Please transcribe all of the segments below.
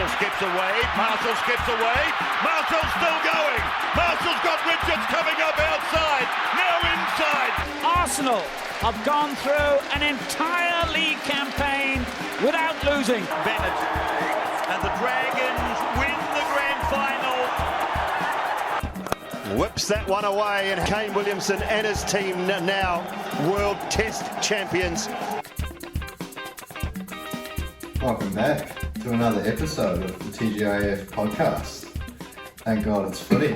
Marshall skips away. Marshall skips away. Marshall's still going. Marshall's got Richards coming up outside. Now inside. Arsenal have gone through an entire league campaign without losing. Bennett and the Dragons win the grand final. Whips that one away, and Kane Williamson and his team now World Test champions. Welcome back to another episode of the TGIF podcast. Thank God it's footy.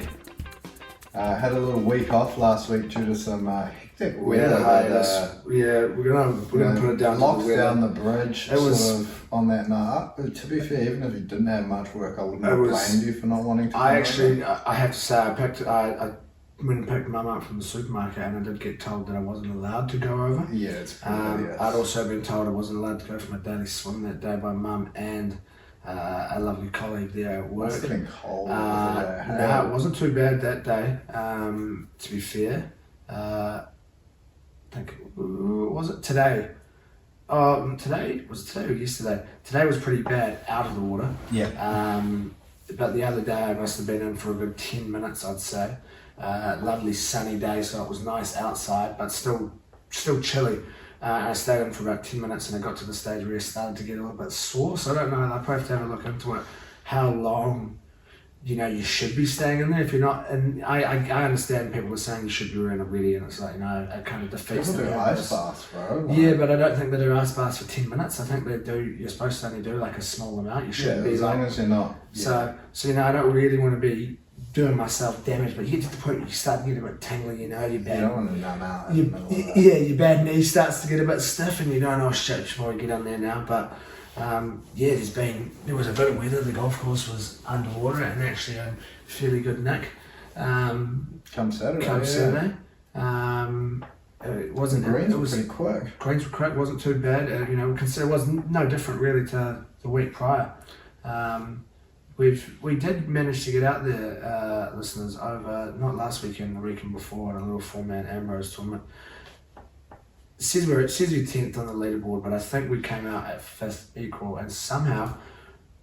Had a little week off last week due to some hectic weather. We're gonna put it down. Locked to the down the bridge. It was sort of on that night. But to be fair, even if you didn't have much work, I wouldn't have blamed you for not wanting to. I have to say, I went and picked Mum up from the supermarket, and I did get told that I wasn't allowed to go over. Yeah, it's pretty yes. I'd also been told I wasn't allowed to go for my daily swim that day by Mum and a lovely colleague there at work. It's getting cold. No, it wasn't too bad that day. To be fair, I think was it today? Today or yesterday? Today was pretty bad out of the water. Yeah. But the other day I must have been in for a good 10 minutes, I'd say. Lovely sunny day, so it was nice outside, but still chilly. I stayed in for about 10 minutes, and I got to the stage where I started to get a little bit sore. So I don't know. I'll probably have to have a look into it. How long, you should be staying in there if you're not. And I understand people are saying you should be wearing a ready, and it's like it kind of defeats the purpose. Ice baths, bro. Yeah, but I don't think they do ice baths for 10 minutes. I think they do. You're supposed to only do like a small amount. You shouldn't be as long as you're not. Yeah. So I don't really want to be doing myself damage, but you get to the point where you start to get a bit tingly, your bad. You don't want to numb out. Your bad knee starts to get a bit stiff, and you don't know shit before you get on there now. But there was a bit of weather. The golf course was underwater and actually in fairly good nick. Come Saturday. It wasn't. Greens it was pretty quick. Greens were quick. Wasn't too bad. Consider it was no different really to the week prior. We did manage to get out there, listeners, over, not last weekend, the weekend before, in a little 4-man Ambrose tournament. It says we're 10th on the leaderboard, but I think we came out at 5th equal, and somehow,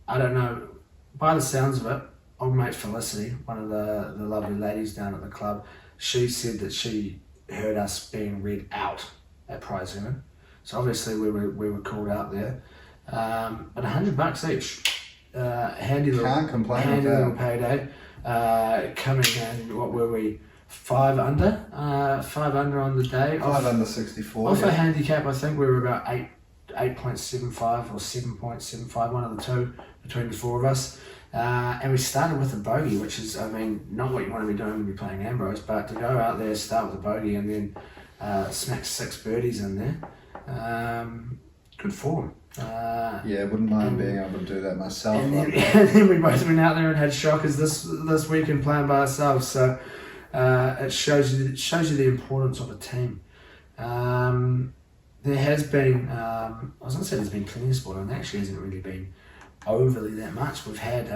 I don't know, by the sounds of it, old mate Felicity, one of the lovely ladies down at the club, she said that she heard us being read out at prize winning. So obviously we were called out there. But $100 each. Handy little payday. Coming in, what were we? 5 under? 5 under on the day. 5 under 64. Off a handicap, I think we were about 8.75 or 7.75, one of the two between the four of us. And we started with a bogey, which is, not what you want to be doing when you're playing Ambrose, but to go out there, start with a bogey, and then smack 6 birdies in there. Good form. Wouldn't mind being able to do that myself. And then we both went out there and had shockers this weekend playing by ourselves. So it shows you the importance of a team. There has been, I was going to say there's been plenty of sport, and there actually hasn't really been overly that much. We've had,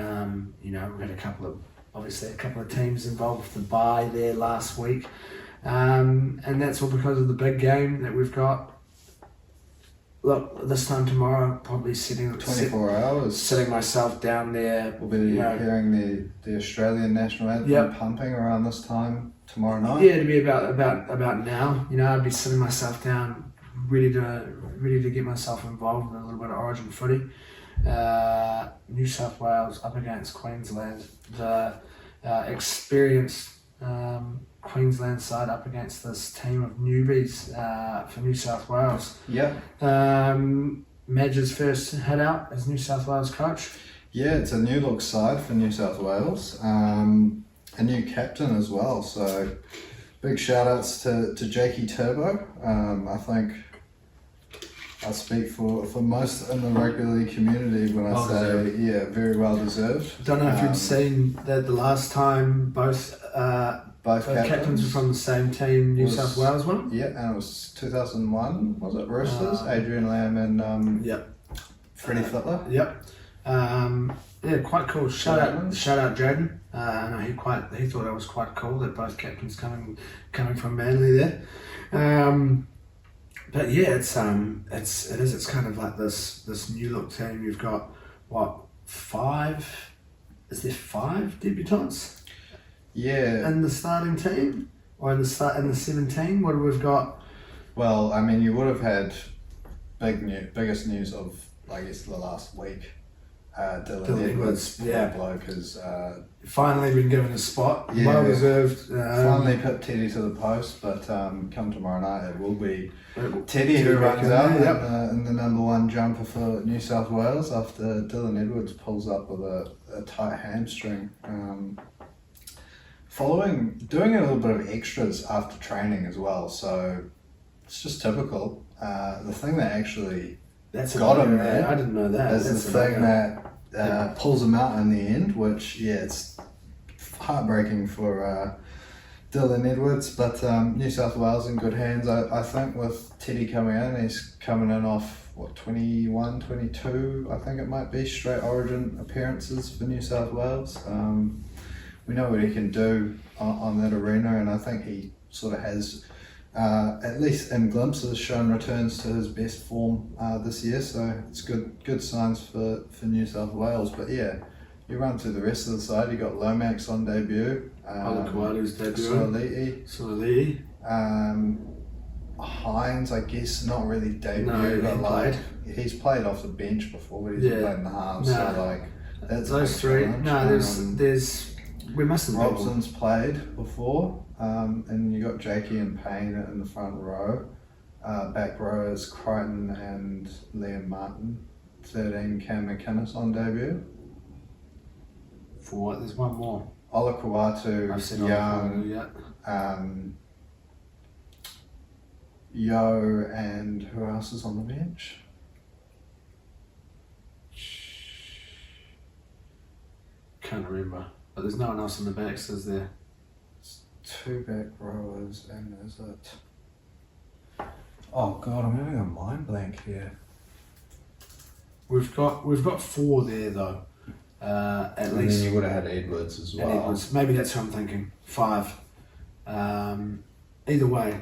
we've had a couple of teams involved with the bye there last week, and that's all because of the big game that we've got. Look, this time tomorrow, probably 24 hours. Sitting myself down there. We'll be hearing the Australian national anthem pumping around this time tomorrow night. Yeah, it'll be about now. I'd be sitting myself down, ready to get myself involved in a little bit of Origin footy. New South Wales up against Queensland. The experienced Queensland side up against this team of newbies for New South Wales. Yeah. Madge's first head out as New South Wales coach. Yeah, it's a new look side for New South Wales. A new captain as well. So big shout outs to Jakey Turbo. I think I speak for most in the rugby league community when I say, very well deserved. Don't know if you've seen that the last time both captains were from the same team, New South Wales won. Yeah, and it was 2001, was it? Roosters, Adrian Lamb and Freddie Fittler. Quite cool. Shout out Jaden. I know he thought it was quite cool that both captains coming from Manly there. But yeah, it's kind of like this new look team. You've got 5. Is there 5 debutants Yeah. in the starting team, or in the 17? What have we got? Well, I mean, you would have had biggest news of, I guess, the last week. Dylan Edwards, yeah. poor bloke, has Finally been given a spot, Yeah. well deserved. finally put Teddy to the post, but come tomorrow night it will be Teddy Teddy who runs out Yep. in the number 1 jumper for New South Wales after Dylan Edwards pulls up with a tight hamstring. Doing a little bit of extras after training as well, so it's just typical. The thing that actually That's got him there. there I didn't know that. is That's the thing that pulls him out in the end, which, yeah, it's heartbreaking for Dylan Edwards, but New South Wales in good hands, I think, with Teddy coming in. He's coming in off, 21, 22, I think it might be, straight Origin appearances for New South Wales. We know what he can do on that arena, and I think he sort of has, at least in glimpses, shown returns to his best form this year, so it's good signs for New South Wales. But yeah, you run through the rest of the side, you got Lomax on debut, Olakuatu's debut. Suaalii, Hines, I guess, not really debut, No, but he like played. he's played off the bench before, but he's Yeah. played in the halves, No. so like that's a Those big 3. challenge. No, there's we're missing people. Robson's played before, and you got Jakey and Payne in the front row. Back row is Crichton and Liam Martin. 13, Cam McInnes on debut. For what? There's one more. Olakuatu, I've seen Young, Olakuatu, Yo, and who else is on the bench? Can't remember. But there's no one else in the backs, is there? 2 back rowers, and is it? Oh god, I'm having a mind blank here. We've got 4 there though. At And least. then you would have had Edwards as well. And Edwards. Maybe that's who I'm thinking. 5. Either way,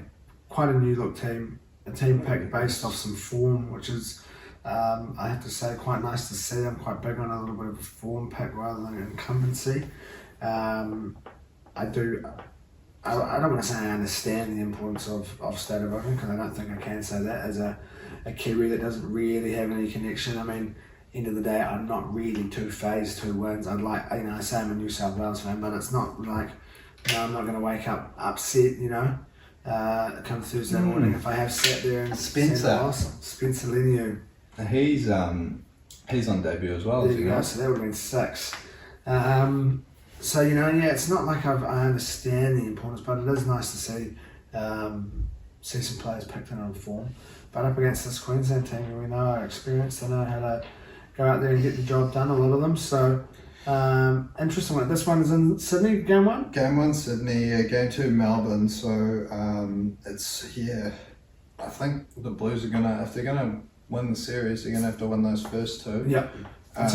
quite a new look team. A team picked based off some form, which is, I have to say, quite nice to see. I'm quite big on a little bit of a form pick rather than incumbency. I don't want to say I understand the importance of state of origin, because I don't think I can say that as a Kiwi that doesn't really have any connection. I mean, end of the day, I'm not really too phased 2 wins. I say I'm a New South Wales fan, but it's not like, I'm not going to wake up upset, come Thursday morning if I have sat there and Spencer Leniu. He's on debut as well. There you go, so that would have been 6. So, it's not like I understand the importance, but it is nice to see some players picked in on form. But up against this Queensland team, we know our experience, they know how to go out there and get the job done, a lot of them. So, interesting one. This one is in Sydney, game 1? Game 1 Sydney, game 2 Melbourne. So I think the Blues are gonna, if they're gonna win the series, they're gonna have to win those first 2. Yep. It's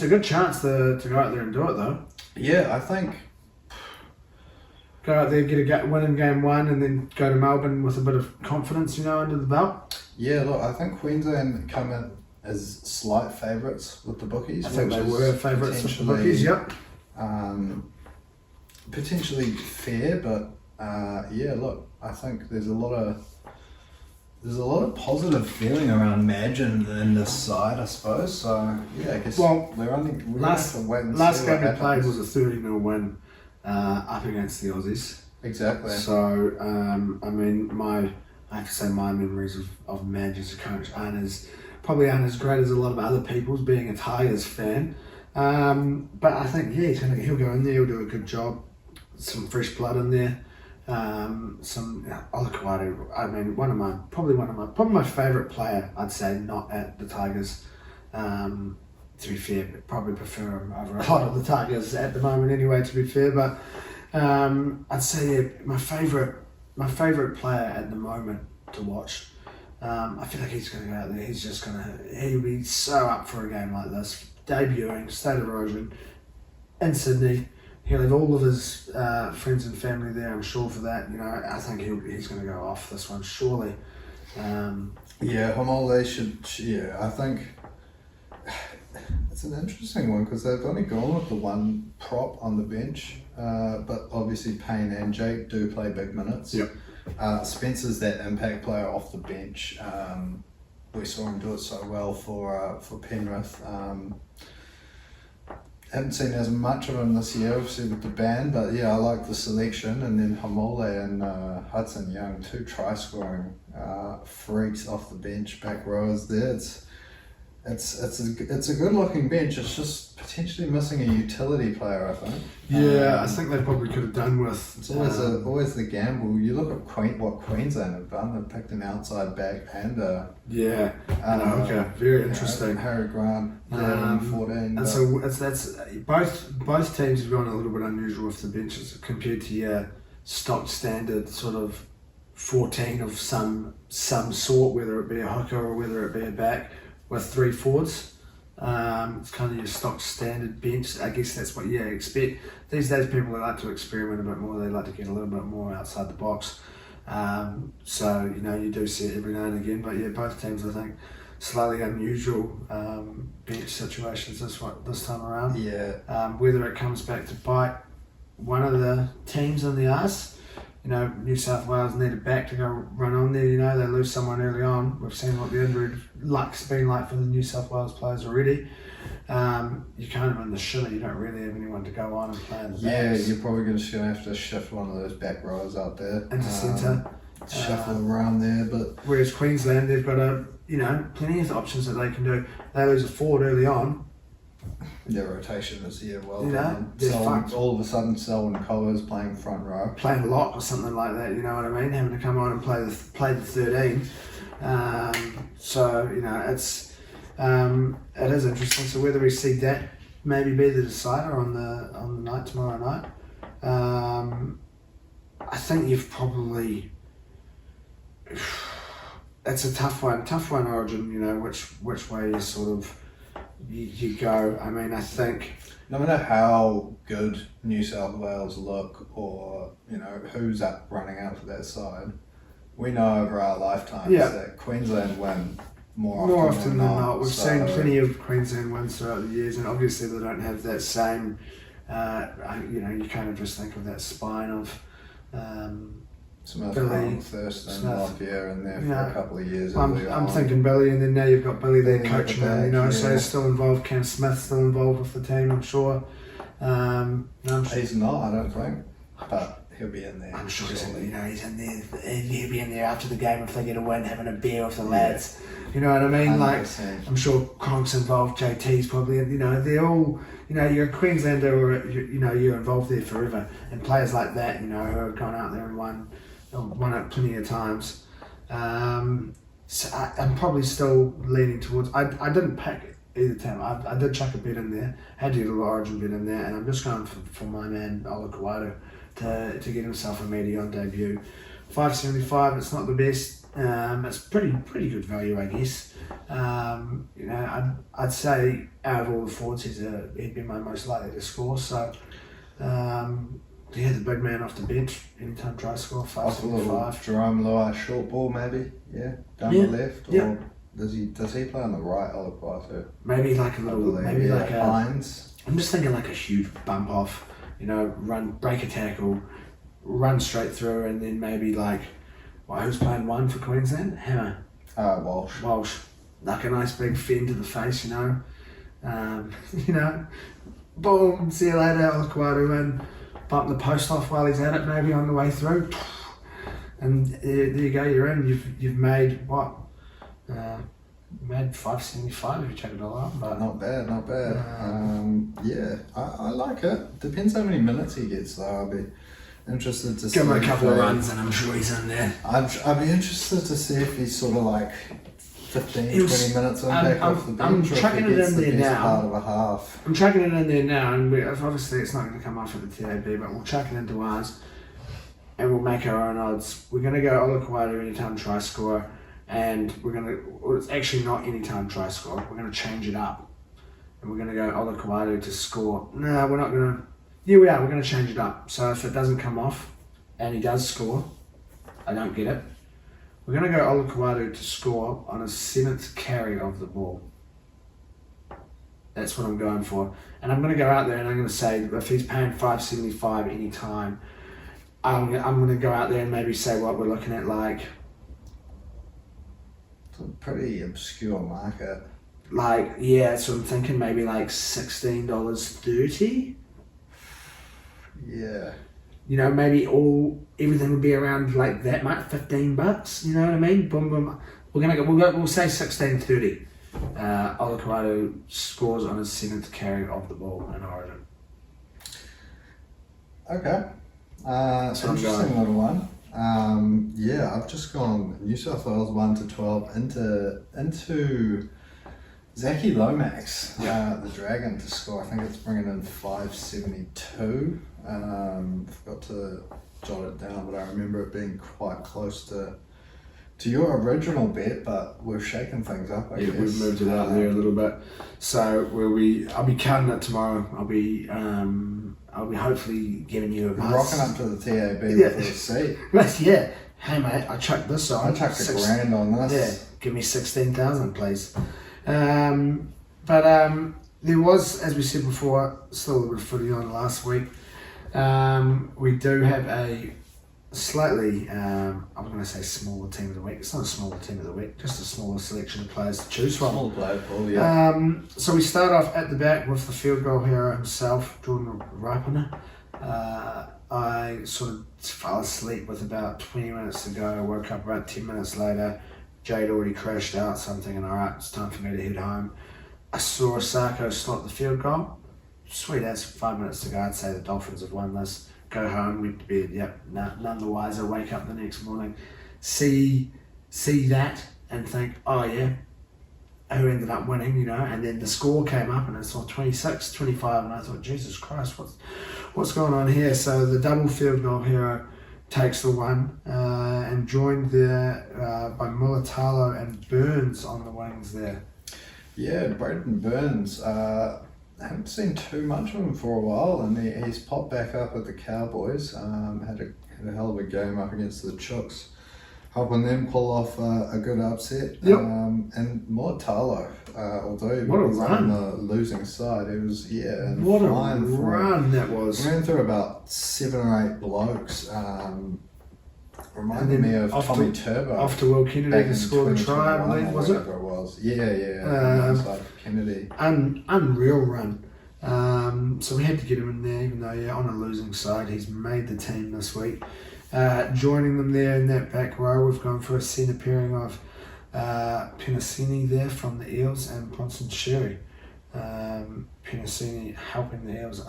a good chance to go out there and do it though. Yeah, I think. Go out there, win in game 1, and then go to Melbourne with a bit of confidence, under the belt. Yeah, look, I think Queensland come in as slight favourites with the bookies. I think they were favourites with the bookies. Yep. Potentially fair, but look, I think there's a lot of positive feeling around Madge in this side, I suppose. So yeah, I guess we're last have to wait and last see game what we played happens. was a 30-0 win up against the Aussies. Exactly. So I have to say my memories of Madge as a coach aren't as great as a lot of other people's, being a Tigers fan. But I think he'll go in there, he'll do a good job. Some fresh blood in there. Some Olakuatu. I mean, probably my favourite player. I'd say not at the Tigers. To be fair, but probably prefer him over a lot of the Tigers at the moment. Anyway, to be fair, but I'd say my favourite player at the moment to watch. I feel like he's going to go out there. He'll be so up for a game like this, debuting State of Origin in Sydney. He'll have all of his friends and family there, I'm sure, for that. I think he's going to go off this one, surely. Hamole should. Yeah, I think It's an interesting one because they've only gone with the one prop on the bench, but obviously Payne and Jake do play big minutes. Yep. Spencer's that impact player off the bench. We saw him do it so well for Penrith. Haven't seen as much of him this year, obviously with the ban, but yeah, I like the selection. And then Hamole and Hudson Young, 2 try-scoring freaks off the bench, back rowers there. It's a good looking bench. It's just potentially missing a utility player, I think. Yeah, I think they probably could have done with. It's always the gamble. You look at what Queensland have done. They've picked an outside back and okay, very interesting. Harry Grant, 14. And so that's both teams have gone a little bit unusual with the benches compared to your stock standard sort of 14 of some sort, whether it be a hooker or whether it be a back, with 3 forwards. It's kind of your stock standard bench. I guess that's what you expect. These days people like to experiment a bit more. They like to get a little bit more outside the box. So, you do see it every now and again. But yeah, both teams, I think, slightly unusual bench situations this time around. Yeah. Whether it comes back to bite one of the teams in the arse. New South Wales need a back to go run on there. They lose someone early on. We've seen what the injury luck's been like for the New South Wales players already. You're kind of in the shitter. You don't really have anyone to go on and play in the backs. You're probably going to have to shift one of those back rows out there. Into centre. Shuffle around there. But whereas Queensland, they've got plenty of options that they can do. They lose a forward early on. Their rotation is well done. All of a sudden, Selwyn Coller's playing front row, playing lock or something like that. You know what I mean? Having to come on and play the 13. It is interesting. So whether we see that maybe be the decider on the night tomorrow night, I think you've probably. It's a tough one. Origin. Which way you sort of. You go. I mean, I think no matter how good New South Wales look, or who's up running out for that side, we know over our lifetimes that Queensland win more often than not. We've seen plenty of Queensland wins throughout the years, and obviously they don't have that same. You kind of just think of that spine of. Smith, Billy, Thurston, Lockyer in there for a couple of years. I'm thinking Billy, and then now you've got Billy there coaching him. So he's still involved. Cam Smith still involved with the team, I'm sure. He's not, I don't think, but he'll be in there. I'm sure he's in there. He's in there. He'll be in there after the game if they get a win, having a beer with the lads. You know what I mean? 100%. I'm sure Cronk's involved. JT's probably. They're all. You're a Queenslander, or you're involved there forever. And players like that, who have gone out there and won it plenty of times. So I'm probably still leaning towards. I didn't pick either team. I did chuck a bet in there. Had to get a little Origin bet in there, and I'm just going for my man Ola Kawadu to get himself a meaty on debut. $5.75. It's not the best. It's pretty good value, I guess. I'd say out of all the forwards, he'd be my most likely to score. So. The big man off the bench, anytime try score, $5.75. Jerome Loa short ball maybe, down the left, or does he play on the right? Maybe like a little, Hines. I'm just thinking like a huge bump off, run, break a tackle, run straight through, and then maybe who's playing one for Queensland? Hammer. Walsh. Like a nice big fend to the face, boom, see you later, Olakwadu, and bump the post off while he's at it, maybe on the way through, and there you go. You're in. You've made what? Made $5.75 if you check it all out. But not bad. I like it. Depends how many minutes he gets, though. I'll be interested to see. Give him a couple of runs, and I'm sure he's in there. I'd be interested to see if he's sort of 15, 20 minutes back off the bench. I'm tracking it in there now. Part of a half. I'm tracking it in there now, and obviously it's not going to come off at the TAB, but we'll chuck it into ours, and we'll make our own odds. We're going to go Ola Kawadu anytime try score, and it's actually not anytime try score. We're going to change it up, and we're going to go Ola Kawadu to score. No, we're not going to. Yeah, we are. We're going to change it up. So if it doesn't come off, and he does score, I don't get it. We're going to go Ola Kawadu to score on his 7th carry of the ball. That's what I'm going for. And I'm going to go out there and I'm going to say, if he's paying $5.75 any time, I'm going to go out there and maybe say what we're looking at, like... It's a pretty obscure market. Like, yeah, so I'm thinking maybe like $16.30. Yeah. You know, maybe everything would be around like that much, $15. You know what I mean? Boom, boom. We'll say $16.30. Olakau'atu scores on his 7th carry of the ball in Origin. Okay. Interesting little one. Yeah, I've just gone New South Wales 1 to 12 into Zachy Lomax, the Dragon, to score. I think it's bringing in 572. Forgot to jot it down, but I remember it being quite close to your original bet, but we've shaken things up, I guess. We've moved it out there a little bit. So I'll be counting it tomorrow. I'll be hopefully giving you a buzz. Rocking up to the TAB with a seat. Yeah. Hey mate, I chucked this on. I chucked $1,000 on this. Yeah, give me 16,000 please. But there was, as we said before, still a little bit of footy on last week. We do have a slightly, I'm going to say smaller team of the week. It's not a smaller team of the week, just a smaller selection of players to choose from. Small player pool, yeah. So we start off at the back with the field goal hero himself, Jordan Rapana. I sort of fell asleep with about 20 minutes to go. I woke up about 10 minutes later. Jade already crashed out, so I'm thinking, all right, it's time for me to head home. I saw Osako slot the field goal. Sweet as 5 minutes to go. I'd say the Dolphins have won this. Go home, went to bed. Yep, none the wiser. Wake up the next morning, see that, and think, oh yeah, who ended up winning, you know? And then the score came up, and I saw 26-25, and I thought, Jesus Christ, what's going on here? So the double field goal hero takes the one, and joined there by Mulatalo and Burns on the wings there. Yeah, Braden Burns. I haven't seen too much of him for a while, and he's popped back up at the Cowboys. Had a hell of a game up against the Chooks, helping them pull off a good upset. Yep. And Mulatalo, although he What a was run. on the losing side, it was and What a flying for run that was. Ran through about 7 or 8 blokes. Reminded And then me of Tommy Turbo. After Will Kennedy back to in score the try, I 2021 believe, or was it? whatever it was. Yeah. Inside Kennedy. Unreal run. So we had to get him in there, even though, on a losing side, he's made the team this week. Joining them there in that back row, we've gone for a centre pairing of Penasini there from the Eels and Bronson Sherry. Penasini helping the Eels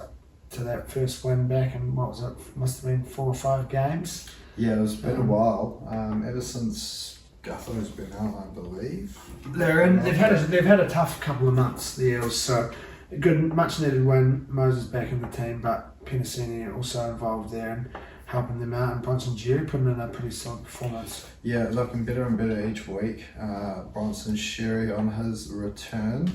to that first win back in, what was it, must have been 4 or 5 games. Yeah, it's been a while. Ever since Gutho's been out, I believe. They've had a tough couple of months, the Eels. So a good, much needed win. Moses back in the team, but Penasini also involved there and helping them out. And Bronson Sherry putting in a pretty solid performance. Yeah, looking better and better each week. Bronson Sherry on his return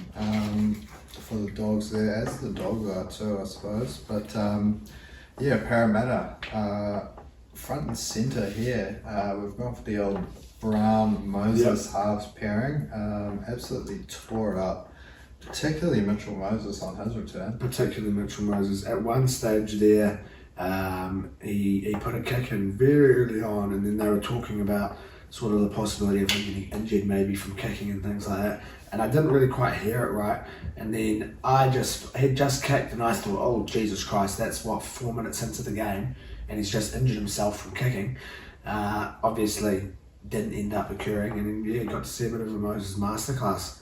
for the Dogs there, as the Dogs are too, I suppose. But Parramatta. Front and centre here, we've gone for the old Brown-Moses halves pairing. Absolutely tore it up, particularly Mitchell Moses on his return. Particularly Mitchell Moses. At one stage there, he put a kick in very early on, and then they were talking about sort of the possibility of him getting injured maybe from kicking and things like that. And I didn't really quite hear it right. And then he just kicked, and I thought, oh, Jesus Christ, that's 4 minutes into the game. And he's just injured himself from kicking. Obviously, didn't end up occurring, and got to see a bit of a Moses masterclass.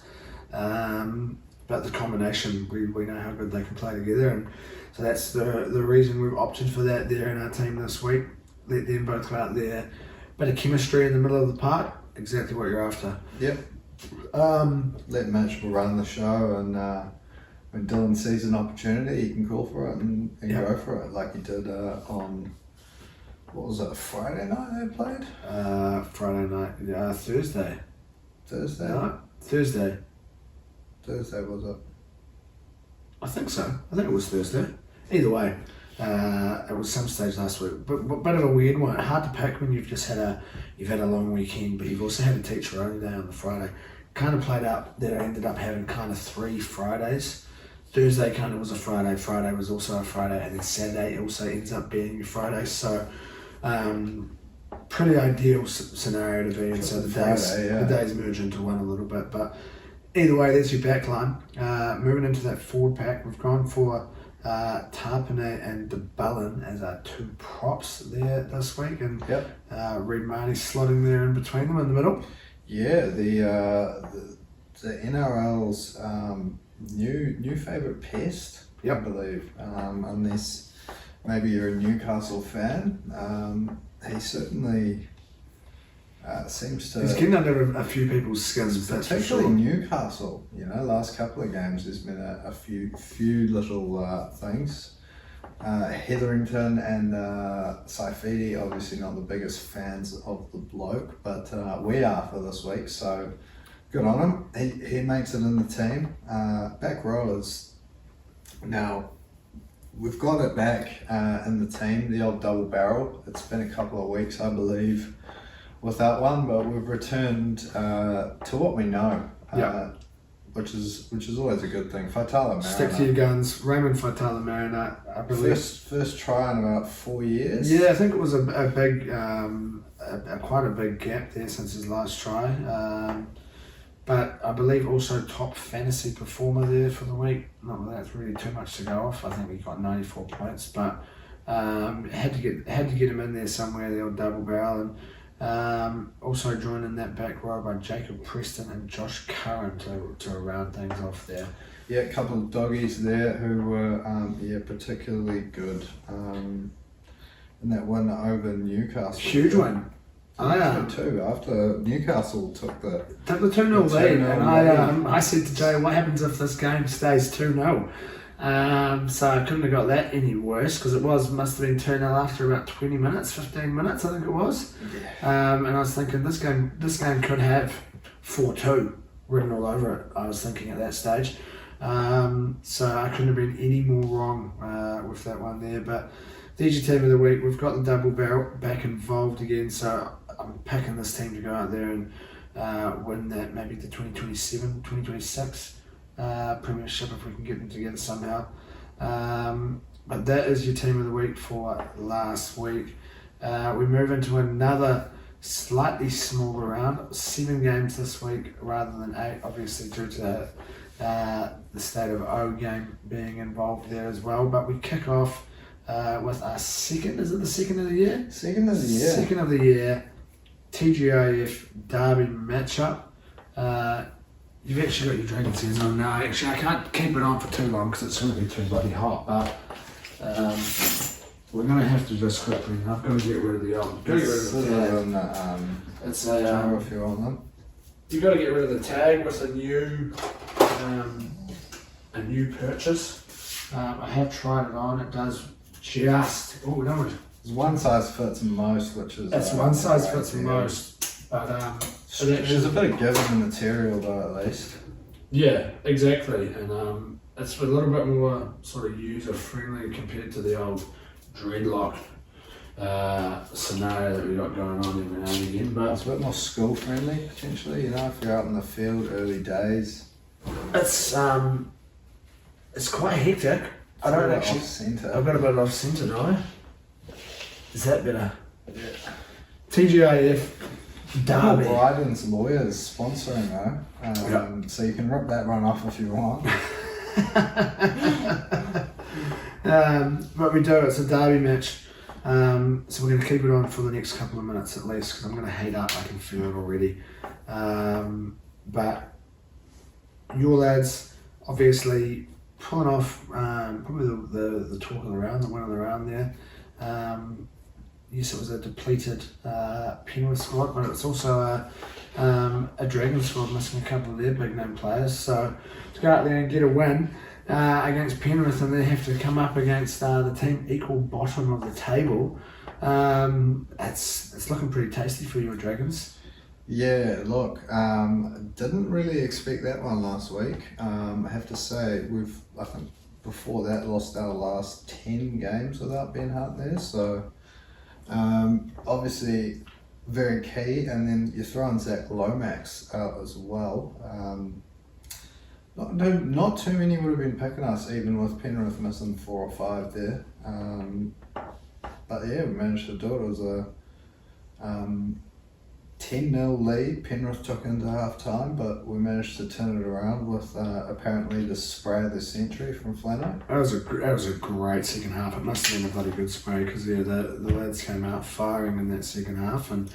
But the combination, we know how good they can play together, and so that's the reason we've opted for that there in our team this week. Let them both go out there, bit of chemistry in the middle of the park, exactly what you're after. Yep. Let Mitch run the show, and when Dylan sees an opportunity, he can call for it and go for it, like he did on, what was it, Friday night they played? Friday night, Thursday. Thursday? No, Thursday. Thursday, was it? I think so. I think it was Thursday. Either way, it was some stage last week. But bit of a weird one. Hard to pick when you've had a long weekend, but you've also had a teacher only day on the Friday. Kind of played out that I ended up having kind of 3 Fridays. Thursday kind of was a Friday, Friday was also a Friday, and then Saturday also ends up being a Friday. So pretty ideal scenario to be in. So the days merge into one a little bit, but either way, there's your back line. Moving into that forward pack, we've gone for Tarpane and DeBullen as our two props there this week, and Reid Marnie slotting there in between them in the middle. Yeah, the NRL's new favourite pest, I believe, unless maybe you're a Newcastle fan. He certainly seems to... He's getting under a few people's skins, that's for particularly sure. Newcastle. You know, last couple of games there's been a few little things. Hetherington and Saifidi, obviously not the biggest fans of the bloke, but we are for this week, so good on him. He makes it in the team. Back rowers, now we've got it back in the team, the old double barrel. It's been a couple of weeks, I believe, without one, but we've returned to what we know. Which is always a good thing. Faitala Mariner. Stick to your guns. Raymond Faitala Mariner, I believe. First try in about 4 years. Yeah, I think it was a big, quite a big gap there since his last try. But I believe also top fantasy performer there for the week. Not that that's really too much to go off. I think he got 94 points, but had to get him in there somewhere. The old double barrel. And also joining that back row by Jacob Preston and Josh Curran to round things off there. Yeah, a couple of doggies there who were particularly good in that win over Newcastle. Huge win. After Newcastle took the 2-0 lead, and I said to Jay, what happens if this game stays 2-0? So I couldn't have got that any worse, because it must have been 2-0 after about 20 minutes, 15 minutes I think it was. And I was thinking this game could have 4-2 written all over it, I was thinking at that stage. So I couldn't have been any more wrong with that one there. But there's your team of the week. We've got the double barrel back involved again, so I'm picking this team to go out there and win that, maybe the 2027, 2026 premiership if we can get them together somehow. But that is your team of the week for last week. We move into another slightly smaller round, 7 games this week rather than 8, obviously due to the State of O game being involved there as well. But we kick off with our second, is it the second of the year? Second of the year. Second of the year, TGIF Derby matchup. You've actually got your Dragons ears on now. Actually, I can't keep it on for too long because it's going to be too bloody hot. But we're going to have to just quickly. I've got to get rid of the old. It's a jar if you want them. You've got to get rid of the tag with a new purchase. I have tried it on. It does just. Oh no. There's one size fits most, which is. That's one size fits most, but there's a bit of give in the material though, at least. Yeah, exactly, and it's a little bit more sort of user friendly compared to the old dreadlock scenario that we got going on every now and again. But it's a bit more school friendly potentially. You know, if you're out in the field early days. It's quite hectic. I don't actually. I've got a bit off centre now. Is that better? Yeah. TGIF Derby. Bryden's lawyers sponsoring though, so you can rip that one off if you want. But we do. It's a derby match, so we're going to keep it on for the next couple of minutes at least, because I'm going to heat up. I can feel it already. But your lads obviously pulling off probably the talk of the round, the win of the round there. Yes, it was a depleted Penrith squad, but it's also a Dragon squad missing a couple of their big name players. So to go out there and get a win against Penrith, and then have to come up against the team equal bottom of the table, it's looking pretty tasty for your Dragons. Yeah, look, didn't really expect that one last week. I have to say, I think before that lost our last 10 games without Ben Hart there, so obviously very key. And then you throw in Zach Lomax out as well. Not too many would have been picking us, even with Penrith missing 4 or 5 there. But yeah, we managed to do it. It was a 10-0 lead. Penrith took into half time, but we managed to turn it around with apparently the spray of the century from Flano. That was a great second half. It must have been a bloody good spray because the lads came out firing in that second half, and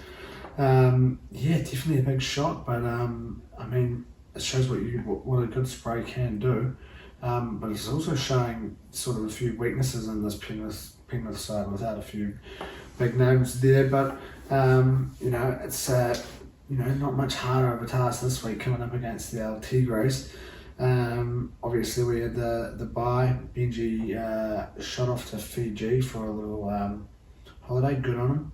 definitely a big shot. But I mean, it shows what a good spray can do. But it's also showing sort of a few weaknesses in this Penrith side without a few big names there. But it's not much harder of a task this week coming up against the El Tigres. Obviously we had the bye. Benji shot off to Fiji for a little holiday. Good on him.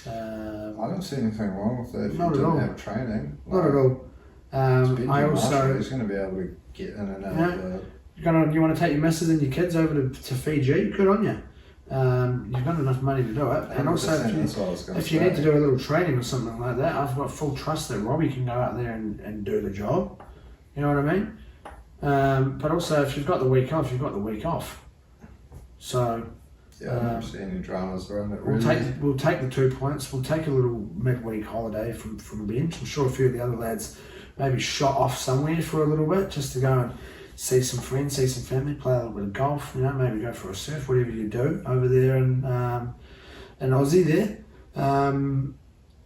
I don't see anything wrong with that if you Not at all. didn't have training. Not at all. I also he's going to be able to get in and out of the... You want to take your missus and your kids over to Fiji? Good on you. You've got enough money to do it. And also, if you need to do a little training or something like that, I've got full trust that Robbie can go out there and do the job. You know what I mean? But also, if you've got the week off, you've got the week off. So... Yeah, I don't see any dramas around it. We'll take the 2 points. We'll take a little midweek holiday from bench. I'm sure a few of the other lads maybe shot off somewhere for a little bit just to go and see some friends, see some family, play a little bit of golf. Maybe go for a surf, whatever you do over there in Aussie there.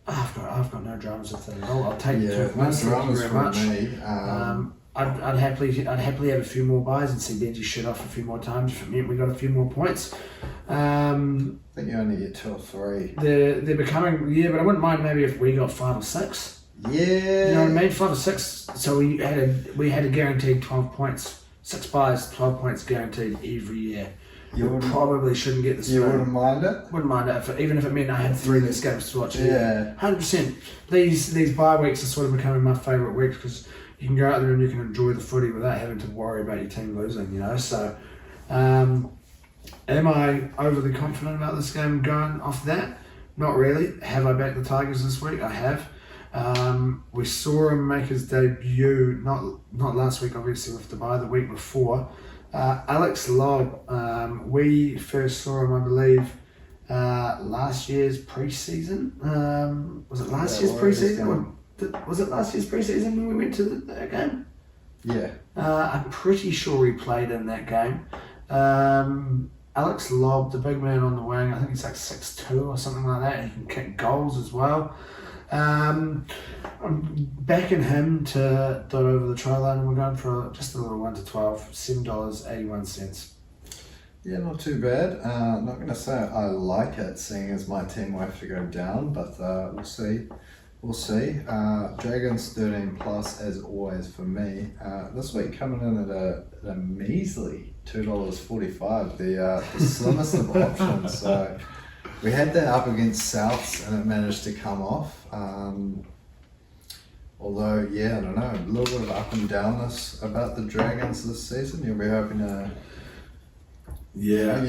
I've got no dramas with that at all. I'll take the 2 points. No dramas Thank you very from much. me. I'd happily have a few more buys and see Benji shit off a few more times if it meant we got a few more points. I think you only get 2 or 3. They're becoming, but I wouldn't mind maybe if we got 5 or 6. Yeah. You know what I mean? 5 or 6. So we had a guaranteed 12 points. 6 buys, 12 points guaranteed every year. You probably shouldn't get the spoon. You wouldn't mind it? Wouldn't mind it, even if it meant I had 3 less games to watch. Yeah. 100%. These bye weeks are sort of becoming my favourite weeks because you can go out there and you can enjoy the footy without having to worry about your team losing, So, am I overly confident about this game going off that? Not really. Have I backed the Tigers this week? I have. We saw him make his debut, not last week obviously with the bye, the week before. Alex Lobb, we first saw him, I believe, last year's pre-season. Was it last year's pre-season? Was it last year's pre-season when we went to that game? Yeah. I'm pretty sure he played in that game. Alex Lobb, the big man on the wing, I think he's like 6'2" or something like that. He can kick goals as well. I'm backing him to dot over the try line, and we're going for just a little 1 to 12, $7.81. Yeah, not too bad. Not going to say I like it, seeing as my team will have to go down, but we'll see. We'll see. Dragons 13 plus as always for me. This week coming in at a measly $2.45, the slimmest of options. So we had that up against Souths and it managed to come off. Although, yeah, I don't know, a little bit of up and downness about the Dragons this season. You'll be hoping to... Yeah.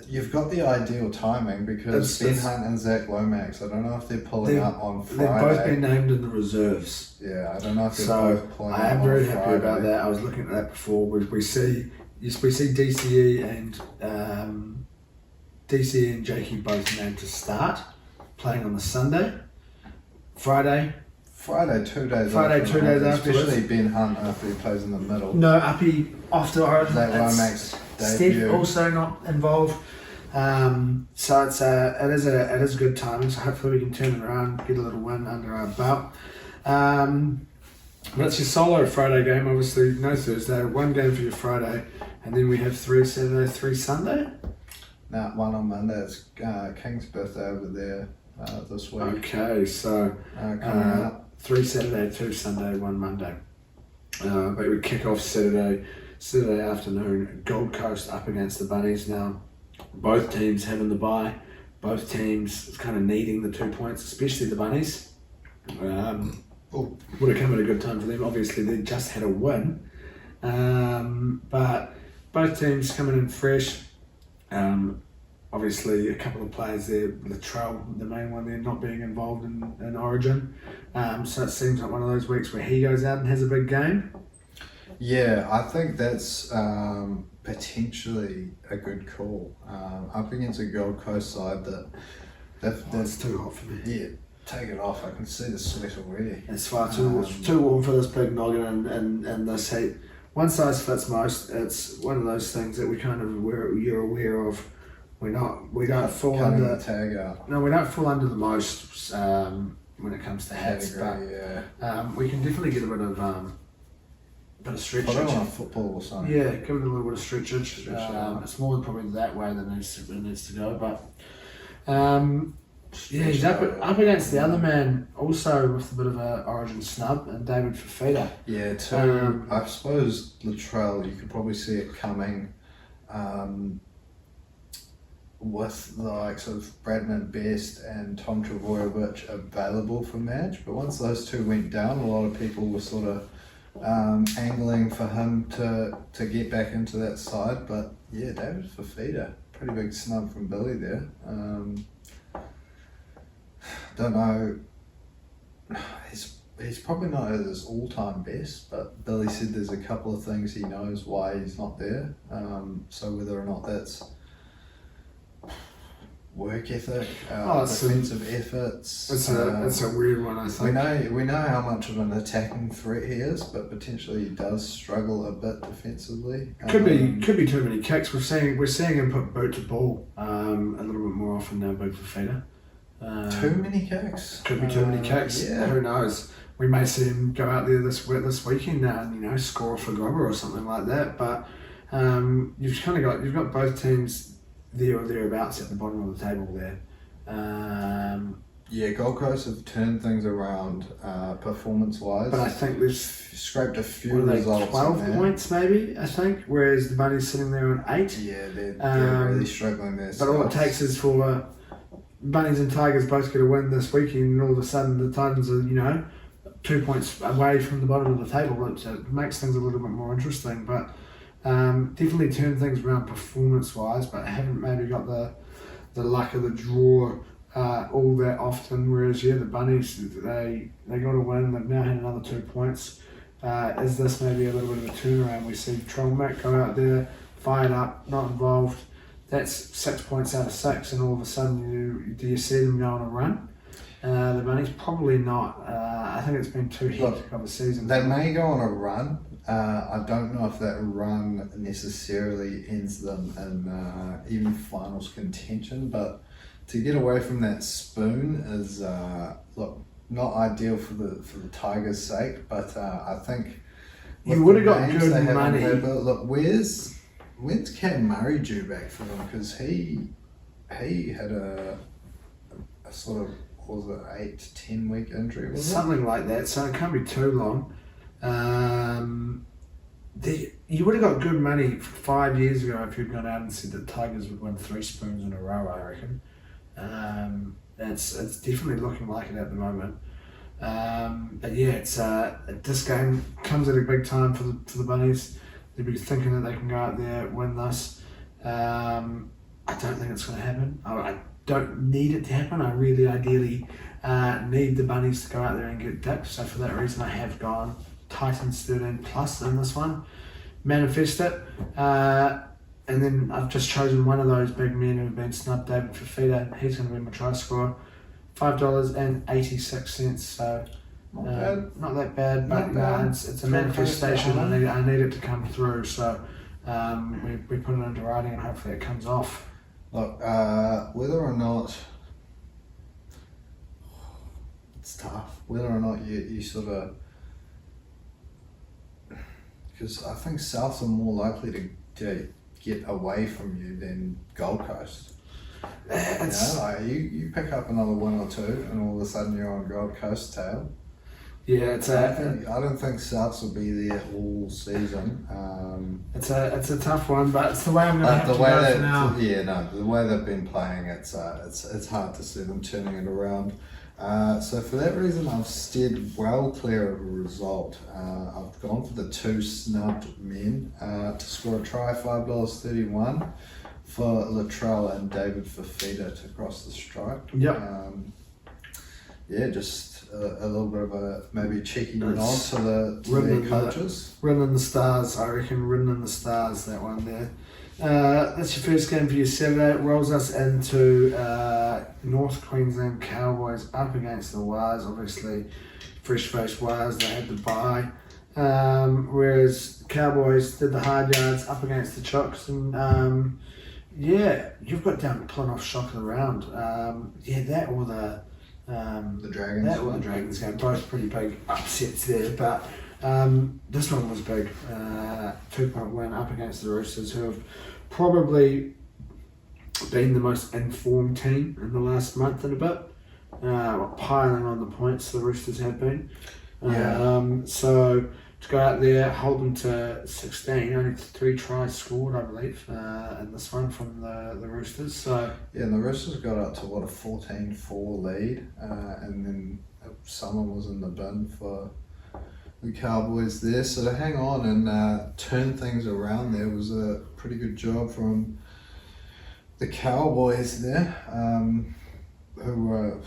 You've got the ideal timing because Ben Hunt and Zach Lomax, I don't know if they're pulling up on Friday. They've both been named in the reserves. Yeah, I don't know if they're both pulling up on Friday. I am very happy about that. I was looking at that before. We see DCE and Jakey both named to start, playing on the Sunday. Friday 2 days after. Especially Ben Hunt after he plays in the middle. No, Uppy after Origin. Zach Lomax debut. Steph also not involved. So it is good timing. So hopefully we can turn it around, get a little win under our belt. But it's your solo Friday game, obviously no Thursday. 1 game for your Friday, and then we have 3 Saturday, 3 Sunday. No, 1 on Monday. It's King's birthday over there this week. Okay, so coming up. 3 Saturday, 2 Sunday, 1 Monday. But we kick off Saturday afternoon, Gold Coast up against the Bunnies. Now, both teams having the bye, both teams kind of needing the 2 points, especially the Bunnies. Would have come at a good time for them. Obviously, they just had a win, but both teams coming in fresh. Obviously, a couple of players there, Latrell, the main one there, not being involved in Origin. So it seems like one of those weeks where he goes out and has a big game. Yeah, I think that's potentially a good call. Up against a Gold Coast side That's too hot for me. yeah, take it off. I can see the sweat already. It's far too warm for this big noggin and this heat. One size fits most. It's one of those things that you're aware of. We don't fall Cutting under the tag out. No, we don't fall under the most when it comes to hats, Category, but we can definitely get a bit of stretchage. Put it on football or something. Yeah, give it a little bit of stretchage. Stretch it out. It's more probably that way that it needs to go, but yeah, he's up against the other man also with a bit of a origin snub, and David Fafita. Yeah, too. I suppose Latrell, you could probably see it coming with the likes of Bradman Best and Tom Trebojevic available for match. But once those two went down, a lot of people were sort of angling for him to get back into that side. But yeah, David Fafita, pretty big snub from Billy there. Don't know. He's probably not at his all-time best, but Billy said there's a couple of things he knows why he's not there. So whether or not that's work ethic, defensive efforts. It's a weird one, I think. We know how much of an attacking threat he is, but potentially he does struggle a bit defensively. Could be too many kicks. We're seeing him put boot to ball a little bit more often now. Boot for Fafita. Too many kicks. Could be too many kicks. Yeah. Who knows? We may see him go out there this weekend and score for Grubber or something like that. But you've got both teams there or thereabouts at the bottom of the table there. Yeah, Gold Coast have turned things around performance-wise. But I think they've scraped a few results. 12 points maybe, I think, whereas the Bunnies sitting there on 8. Yeah, they're really struggling there. But all it takes is for Bunnies and Tigers both get a win this weekend, and all of a sudden the Titans are 2 points away from the bottom of the table, which makes things a little bit more interesting. But definitely turn things around performance-wise, but haven't maybe got the luck of the draw all that often. Whereas the Bunnies, they got a win. They've now had another 2 points. Is this maybe a little bit of a turnaround? We see Trolmac go out there, fired up, not involved. That's 6 points out of 6, and all of a sudden do you see them go on a run? The Bunnies probably not. I think it's been too hectic of a season. They may go on a run. I don't know if that run necessarily ends them in even finals contention, but to get away from that spoon is not ideal for the Tigers' sake. But I think you would have got good money. Look, when's Cam Murray due back for them? Because he had a sort of, was it 8 to 10 week injury? Something like that. So it can't be too long. You would have got good money 5 years ago if you'd gone out and said that Tigers would win 3 spoons in a row, I reckon. It's definitely looking like it at the moment. But yeah, this game comes at a big time for the Bunnies. They'll be thinking that they can go out there, win this. I don't think it's going to happen. I don't need it to happen. I really ideally need the Bunnies to go out there and get dipped. So for that reason, I have gone Titans 13 plus in this one. Manifest it. And then I've just chosen one of those big men who have been snubbed, David Fafita. He's going to be my try scorer. $5.86. So not that bad, but it's a manifestation. I need it to come through. So we put it into writing and hopefully it comes off. Look, whether or not it's tough, whether or not you sort of, because I think Souths are more likely to get away from you than Gold Coast. You pick up another 1 or 2 and all of a sudden you're on Gold Coast tail. Yeah, I don't think Souths will be there all season. It's a tough one, but it's the way I'm going to have to go for now. Yeah, no, the way they've been playing, it's hard to see them turning it around. So for that reason, I've steered well clear of a result. I've gone for the 2 snubbed men to score a try, $5.31 for Latrell and David Fafita to cross the strike. Yep. Yeah, just a little bit of a maybe cheeky nod to their coaches. Ridden in the Stars, I reckon. Ridden in the Stars, that one there. That's your first game for your Saturday. It rolls us into North Queensland Cowboys up against the Wars. Obviously, fresh-faced Wars, they had the bye. Whereas Cowboys did the hard yards up against the Chooks. And you've got down to Plymouth shock of the round. That or the Dragons. That or the Dragons game. Both pretty big upsets there. But this one was big. 2-point win up against the Roosters, who have probably been the most informed team in the last month and a bit. Piling on the points the Roosters have been. So to go out there, hold them to 16, only 3 tries scored, I believe, in this one from the Roosters. So and the Roosters got up to a 14-4 lead, and then someone was in the bin for the Cowboys there. So to hang on and turn things around there was a pretty good job from the Cowboys there, who were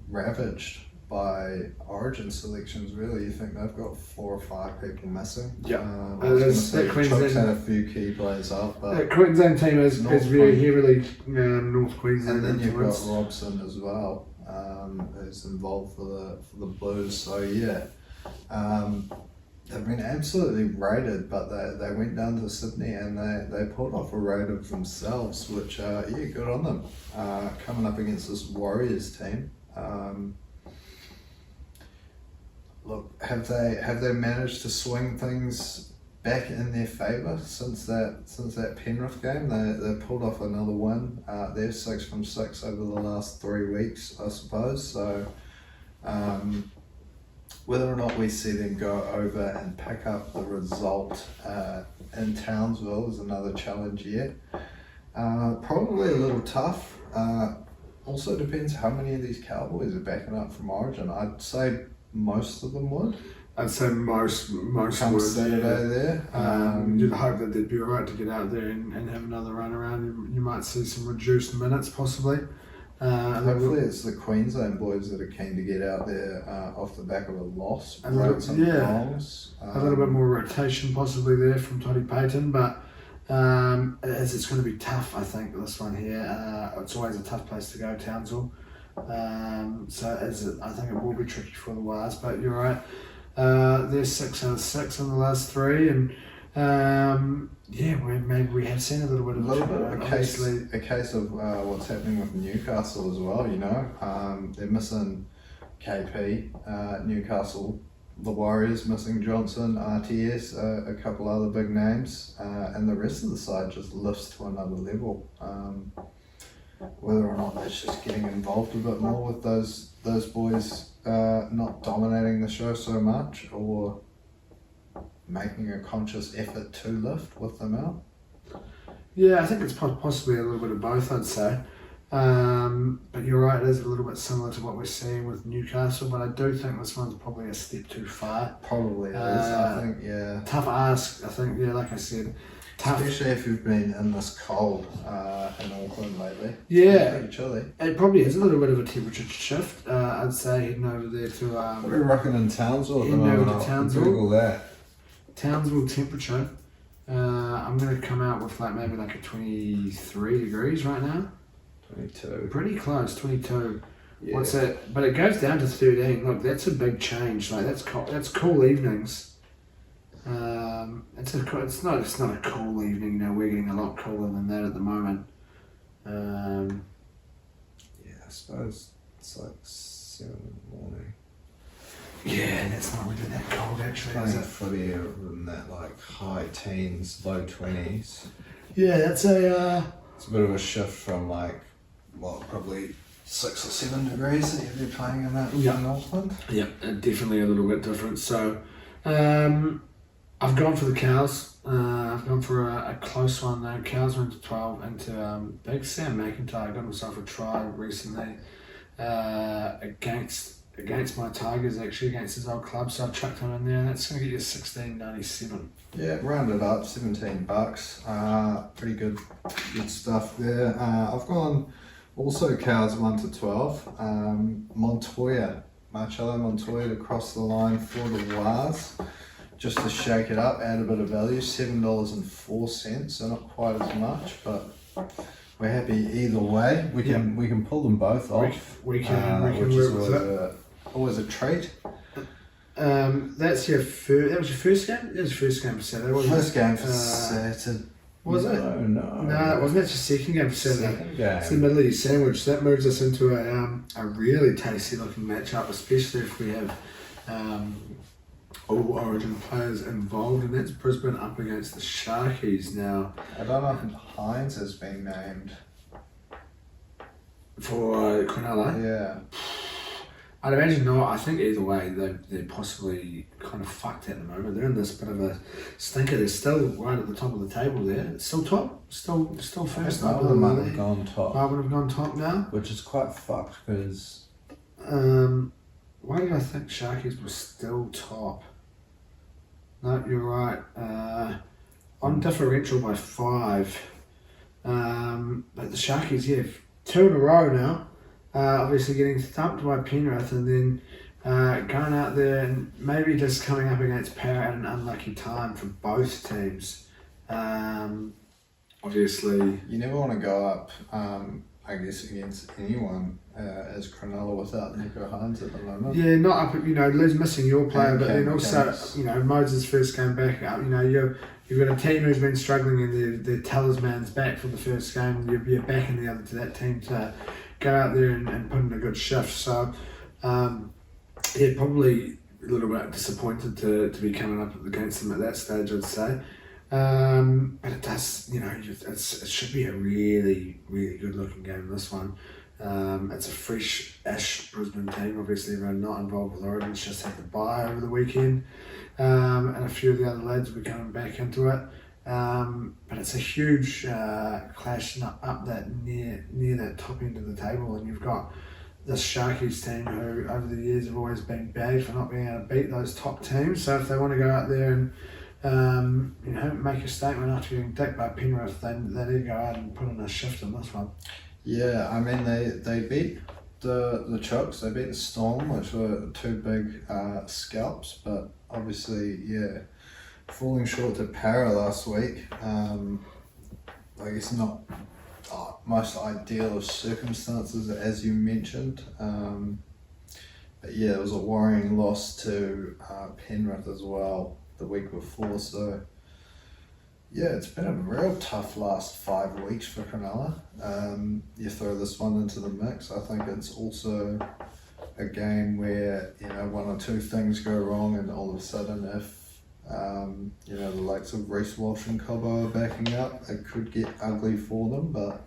ravaged by Origin selections. Really, you think they've got 4 or 5 people missing? That Queensland had a few key players up, but that Queensland team is very heavily North Queensland. And then you've got Robson as well, who's involved for the Blues. So they've been absolutely raided, but they went down to Sydney and they pulled off a raid of themselves, which good on them. Coming up against this Warriors team. Look, have they managed to swing things back in their favour since that Penrith game? They pulled off another win. They're 6 from 6 over the last 3 weeks, I suppose. So whether or not we see them go over and pick up the result in Townsville is another challenge yet. Probably a little tough. Also depends how many of these Cowboys are backing up from Origin. I'd say most of them would. I'd say most come would. Saturday there. You'd hope that they'd be alright to get out there and have another run around. You might see some reduced minutes possibly. Hopefully it's the Queensland boys that are keen to get out there off the back of a loss. A little bit more rotation possibly there from Toddy Payton, but as it's going to be tough, I think, this one here. It's always a tough place to go, Townsville. I think it will be tricky for the Wars, but you're right. They're 6 out of 6 in the last 3, and maybe we have seen a little bit of a case of what's happening with Newcastle as well. They're missing KP, Newcastle. The Warriors missing Johnson, RTS, a couple other big names, and the rest of the side just lifts to another level. Whether or not that's just getting involved a bit more with those boys not dominating the show so much, or making a conscious effort to lift with them out. Yeah, I think it's possibly a little bit of both, I'd say. But you're right, it is a little bit similar to what we're seeing with Newcastle, but I do think this one's probably a step too far. Probably is, I think, yeah. Tough ask, I think, like I said. Tough. Especially if you've been in this cold in Auckland lately. Yeah. It's pretty chilly. It probably is a little bit of a temperature shift. I'd say heading over there to... what are we rocking in Townsville at the moment? Over to Townsville. Google that. Townsville temperature. I'm going to come out with maybe a 23 degrees right now. 22. Pretty close, 22. Yeah. What's that? But it goes down to 13. Look, that's a big change. That's cool evenings. It's not a cool evening. We're getting a lot cooler than that at the moment. I suppose it's 7 in the morning. Yeah, that's not really that cold actually. Playing footy in that high teens, low 20s. Yeah, that's a. It's a bit of a shift from probably 6 or 7 degrees that you'd be playing in that in Auckland. Yeah, definitely a little bit different. So, I've gone for the Cows. I've gone for a close one though. Cows went to 12 into big Sam McIntyre got himself a try recently against my Tigers, actually against his old club. So I've chucked him in there, and that's going to get you $16.97. Yeah, rounded up $17. Pretty good stuff there. I've gone also Cows 1 to 12. Montoya Marcelo Montoya to cross the line for the Wars, just to shake it up, add a bit of value. $7.04, so not quite as much, but we're happy either way. We can pull them both off. We can which is work with always a treat. That's your first. That was your first game. That was your first game for Saturday. Wasn't First it? game for Saturday. Was it? No, No, it wasn't. That's your second game for Saturday. Second game. It's the middle of your sandwich. That moves us into a really tasty looking matchup, especially if we have all Origin players involved, and that's Brisbane up against the Sharkies now. I don't know if Hines has been named. For Cronulla? Yeah. I'd imagine not. I think either way they're possibly kind of fucked at the moment. They're in this bit of a stinker. They're still right at the top of the table there. Still top? Still first? Melbourne might have gone top. Melbourne have gone top now? Which is quite fucked because... why did I think Sharkies were still top? No, you're right. On differential by 5. But the Sharkies, yeah, 2 in a row now. Obviously getting thumped by Penrith and then going out there and maybe just coming up against power at an unlucky time for both teams. Obviously... You never want to go up, I guess, against anyone as Cronulla without Nico Hines at the moment. Yeah, not up, missing your player, but then also, Case. Moses' first game back up, you've got a team who's been struggling and their talisman's back for the first game. You're backing the other to that team to go out there and put in a good shift. So, yeah, probably a little bit disappointed to be coming up against them at that stage, I'd say. But it does, it should be a really, really good looking game, this one. It's a fresh-ish Brisbane team. Obviously, they're not involved with Origin, just had the bye over the weekend. And a few of the other lads will be coming back into it. But it's a huge clash up that near that top end of the table, and you've got this Sharkies team who over the years have always been bagged for not being able to beat those top teams. So if they want to go out there and make a statement after getting dicked by Penrith, they need to go out and put in a shift in this one. Yeah, I mean they beat the Chooks, they beat the Storm, which were 2 big scalps, but obviously, yeah, falling short to Para last week. I guess not most ideal of circumstances, as you mentioned. But yeah, it was a worrying loss to Penrith as well the week before. So yeah, it's been a real tough last 5 weeks for Cronulla. You throw this one into the mix, I think it's also a game where 1 or 2 things go wrong, and all of a sudden, if the likes of Reece Walsh and Cobbo are backing up, it could get ugly for them. But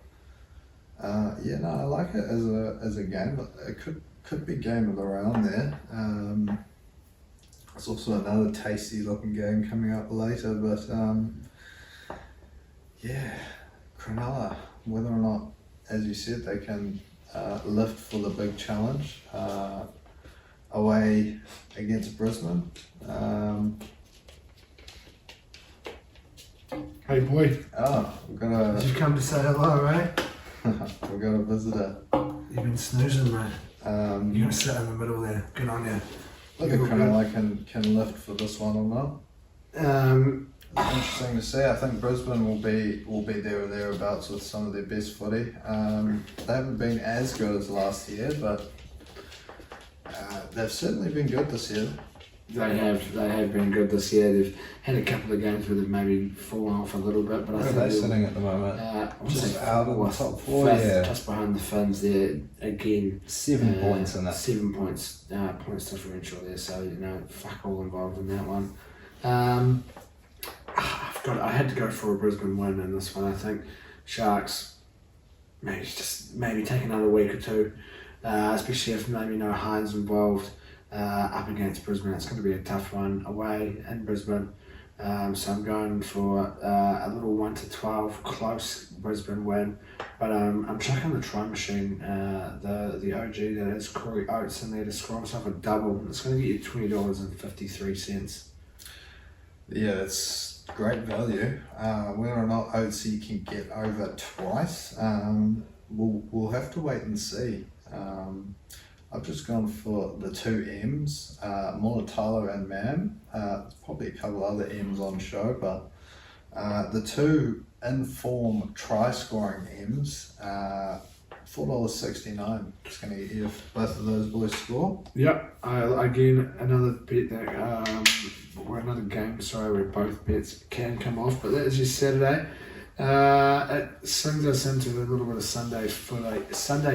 I like it as a game. It could be game of the round there. There's also another tasty looking game coming up later, but Cronulla, whether or not, as you said, they can lift for the big challenge away against Brisbane. Hey boy. Oh, we've got a... Did you come to say hello, eh? we've got a visitor. You've been snoozing, mate. You're going to sit in the middle there. Good on you. Look at Cronulla can lift for this one or not. It's interesting to see. I think Brisbane will be there or thereabouts with some of their best footy. They haven't been as good as last year, but they've certainly been good this year. They have been good this year. They've had a couple of games where they've maybe fallen off a little bit, but I think they're sitting at the moment. Just out of the top 4, yeah. Just behind the Finns there again. 7 points in that. 7 points, points differential there. So fuck all involved in that one. I had to go for a Brisbane win in this one. I think Sharks maybe take another week or 2, especially if maybe no Hines involved. Up against Brisbane, it's going to be a tough one away in Brisbane. So I'm going for a little 1-12 close Brisbane win, but I'm chucking the try machine, the OG that is Corey Oates in there to score himself a double. It's going to get you $20.53. Yeah, it's great value. Whether or not Oatesy can get over twice, we'll have to wait and see. I've just gone for the two M's, Monotalo and Mam. There's probably a couple other M's on show, but the two in-form try-scoring M's, $4.69. Just going to get you if both of those boys score. Yep. Again, another bet that, or another game, where both bets can come off, but that is just Saturday. It swings us into a little bit of Sunday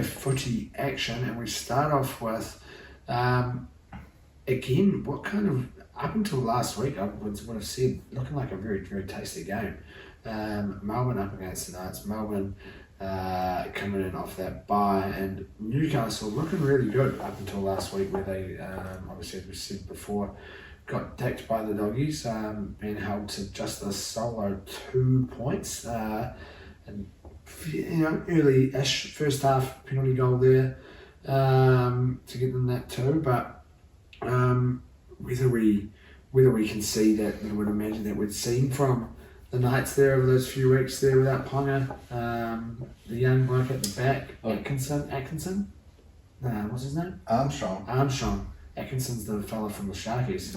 footy action, and we start off with, again, what kind of, up until last week, I would have said, looking like a very, very tasty game. Melbourne up against the Knights. Melbourne coming in off that bye, and Newcastle looking really good up until last week, where they, obviously, as we said before, got dicked by the Doggies, being held to just a solo 2 points. And early-ish first half penalty goal there to get them that 2. But whether we can see that, we would imagine that we'd seen from the Knights there over those few weeks there without Ponga, the young bloke at the back, Atkinson. What's his name? Armstrong. Atkinson's the fella from the Sharkies.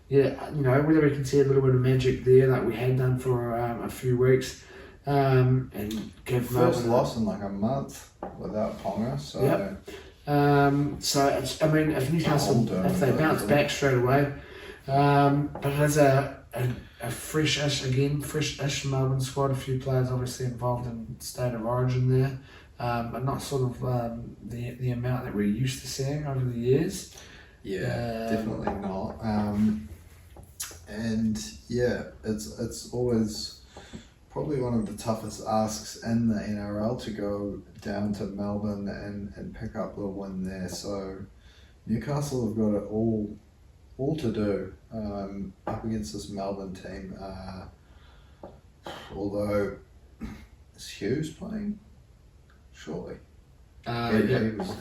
Whether we can see a little bit of magic there, like we had done for a few weeks, and give first loss in like a month without Ponga. So, if Newcastle, if they bounce back straight away, but it is a fresh-ish Melbourne squad. A few players obviously involved in State of Origin there. But not sort of the amount that we're used to seeing over the years. Yeah, definitely not. It's always probably one of the toughest asks in the NRL to go down to Melbourne and pick up the win there. So Newcastle have got it all to do up against this Melbourne team. Although, is Hughes playing? Surely.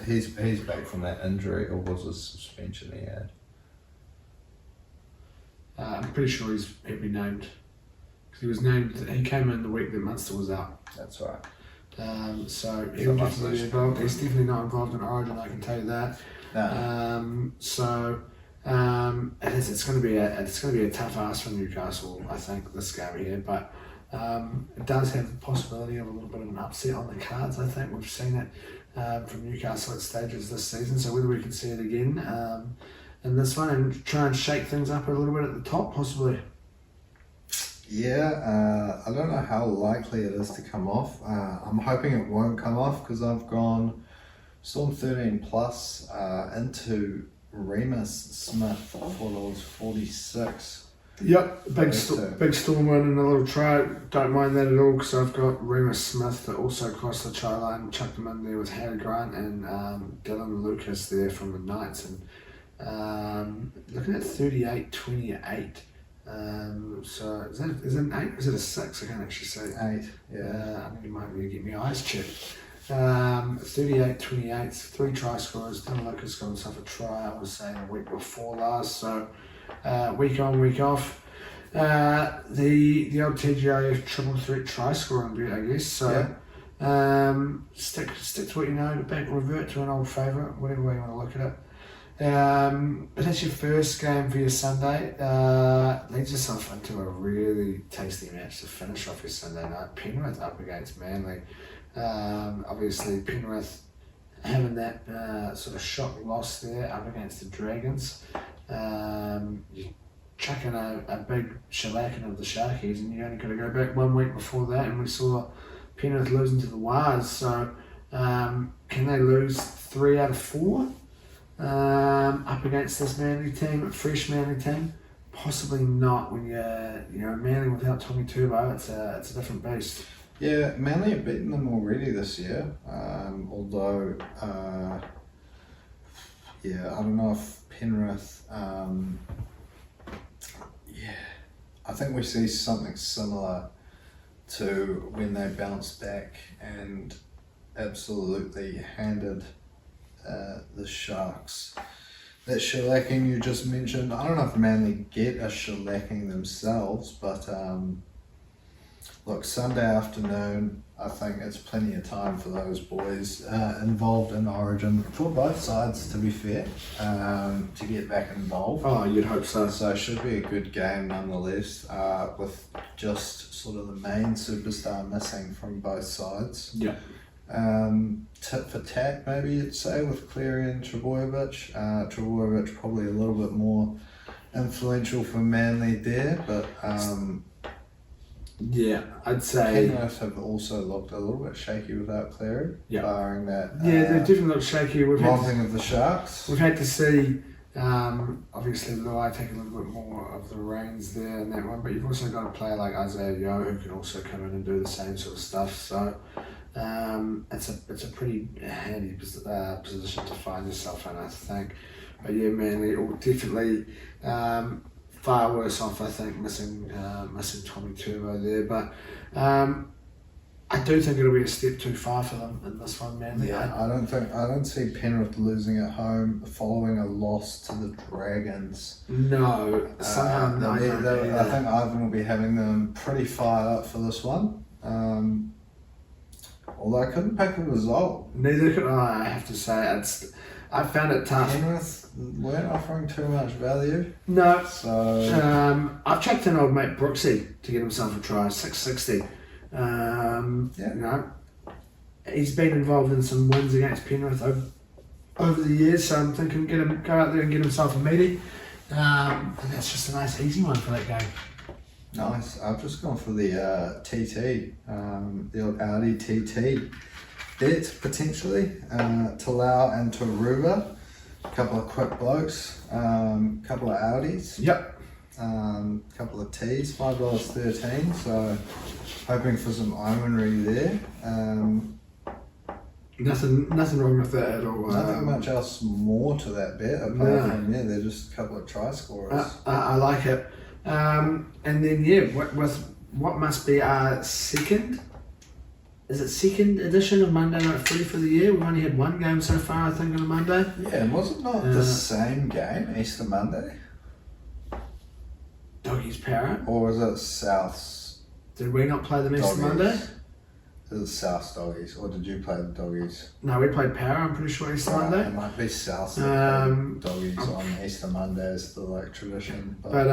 He's back from that injury, or was it suspension he had? I'm pretty sure he'll be named. He was named. He came in the week that Munster was out. That's right. So he'll definitely be involved. He's definitely not involved in Origin, I can tell you that. No. It's going to be a tough ask for Newcastle, I think, this game here, but. It does have the possibility of a little bit of an upset on the cards. I think we've seen it from Newcastle at stages this season, so whether we can see it again in this one and try and shake things up a little bit at the top, possibly. Yeah, I don't know how likely it is to come off. I'm hoping it won't come off because I've gone Storm 13 plus into Remus Smith for $4.46. Yep, big Storm win and a little try. Don't mind that at all because I've got Remus Smith that also crossed the try line, chucked him in there with Harry Grant and Dylan Lucas there from the Knights, and looking at 38-28. So is it an 8 or is it a 6? I can't actually say. 8, yeah. I think you might really get my eyes checked. 38-28, 3 try scorers. Dylan Lucas got himself a try, I was saying, a week before last, so week on, week off. The old TGIF triple threat try scoring bet, I guess. So stick to what you know, revert to an old favourite, whatever way you want to look at it. But that's your first game for your Sunday. Leads yourself into a really tasty match to finish off your Sunday night. Penrith up against Manly. Obviously Penrith having that sort of shock loss there up against the Dragons. You're chucking a big shellacking of the Sharkies, and you only got to go back 1 week before that and we saw Penrith losing to the Wars. So can they lose 3 out of 4 up against this Manly team, a fresh Manly team? Possibly not. When you're Manly without Tommy Turbo, it's a different beast. Yeah, Manly have beaten them already this year. Although, I don't know if Penrith. I think we see something similar to when they bounced back and absolutely handed the Sharks that shellacking you just mentioned. I don't know if Manly get a shellacking themselves, but look, Sunday afternoon, I think it's plenty of time for those boys involved in Origin, for both sides to be fair, to get back involved. Oh, you'd hope so. So it should be a good game nonetheless, with just sort of the main superstar missing from both sides. Yeah. Tip for tat, maybe you'd say, with Cleary and Trebojevic. Trebojevic probably a little bit more influential for Manly there, but yeah, I'd say Penrith have also looked a little bit shaky without Cleary, Yeah. barring that they definitely look shaky. romping of the Sharks. We've had to see, obviously, Luai take a little bit more of the reins there in that one, but you've also got a player like Isaiah Yeo who can also come in and do the same sort of stuff. So it's a pretty handy position to find yourself in, I think. But yeah, Manly definitely far worse off, I think, missing Tommy Turbo there. But I do think it'll be a step too far for them in this one, Manly. Yeah, I don't see Penrith losing at home following a loss to the Dragons. No, somehow no. I think Ivan will be having them pretty fired up for this one. Although I couldn't pick a result. Neither could I have to say. I found it tough. Penrith weren't offering too much value. No. So I've chucked in old mate Brooksy to get himself a try, 660. You know, he's been involved in some wins against Penrith over the years, so I'm thinking go out there and get himself a meaty. And that's just a nice easy one for that game. nice. I've just gone for the TT, the old Audi TT. Bet potentially to Lau and to Aruba. A couple of quick blokes, couple of Audis. Yep. Couple of T's, $5.13. So hoping for some ironry there. Nothing wrong with that at all. Nothing much else more to that bet apart from they're just a couple of try scorers. I like it. And then with what must be our second edition of Monday Night Footy for the year. We've only had one game so far, I think, on a Monday. Yeah, and was it not the same game, Easter Monday? Doggies Para. Or was it South's Did we not play them Easter Doggies? Monday? Is it South's Doggies, or did you play the Doggies? No, we played Para, I'm pretty sure, Easter It Monday. might be South's that played Doggies on Easter Monday as the tradition. But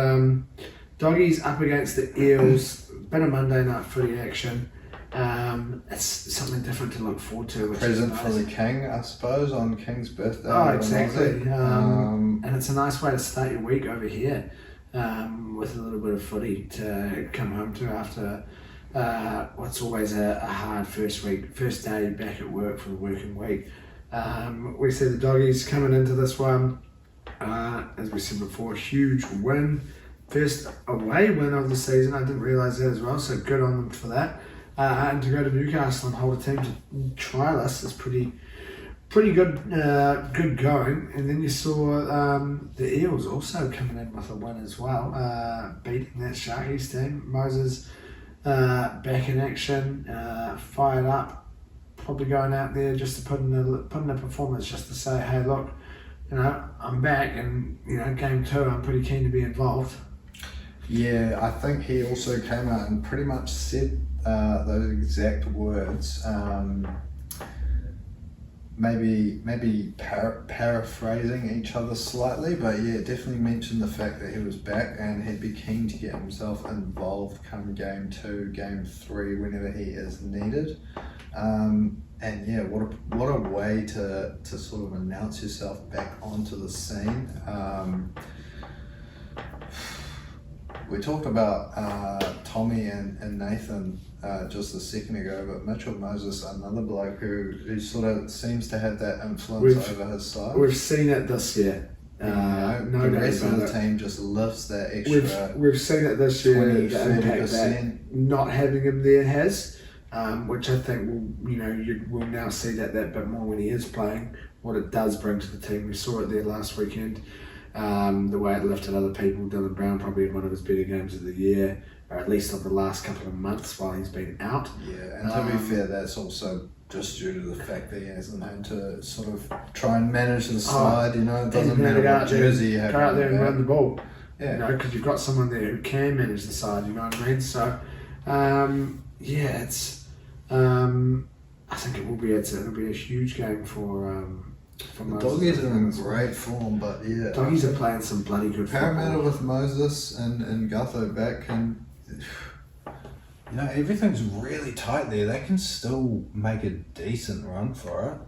Doggies up against the Eels, bit of Monday Night Footy action. It's something different to look forward to. Which present is for nice. the King, I suppose, on King's birthday. Oh, exactly. And And it's a nice way to start your week over here with a little bit of footy to come home to after what's always a hard first day back at work for the working week. We see the Doggies coming into this one, as we said before, huge win. First away win of the season. I didn't realise that as well, so good on them for that. And to go to Newcastle and hold a team to trialist is pretty good going. And then you saw the Eels also coming in with a win as well, beating that Sharkies team. Moses back in action, fired up, probably going out there just to put in a performance, just to say, hey, look, I'm back, and game 2, I'm pretty keen to be involved. yeah, I think he also came out and pretty much said those exact words. Maybe paraphrasing each other slightly, but yeah, definitely mentioned the fact that he was back and he'd be keen to get himself involved come game 2, game 3, whenever he is needed. And yeah, what a way to sort of announce yourself back onto the scene. We talked about Tommy and Nathan just a second ago, but Mitchell Moses, another bloke who sort of seems to have that influence over his side. We've seen it this year. The rest of the team just lifts that extra. We've seen it this year. 20, The impact 30%. that not having him there has, which I think we'll now see that bit more when he is playing. What it does bring to the team. We saw it there last weekend. The way it lifted other people. Dylan Brown probably had one of his better games of the year, or at least of the last couple of months while he's been out. Yeah, and to be fair, that's also just due to the fact that he hasn't had to sort of try and manage the side. It doesn't matter what jersey you have. Go out there and run the ball. Yeah. Because you've got someone there who can manage the side. You know what I mean? So It's. I think it'll be a huge game for The Moses. Doggies are in great form, but yeah. Doggies are playing some bloody good Parramatta football. with Moses and Gutho back, and everything's really tight there. They can still make a decent run for it.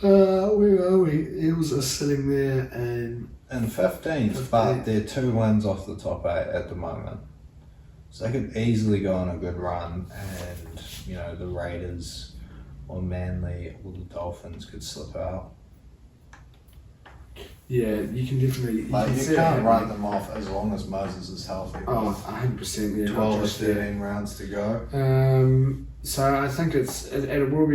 Where are we? Eels are sitting there and In 15th, but they're 2 wins off the top 8 at the moment. So they could easily go on a good run, and the Raiders or Manly or the Dolphins could slip out. yeah, you can definitely. You can't write them off as long as Moses is healthy. Oh, 100%. Yeah, 12 or 13 rounds to go. So I think it will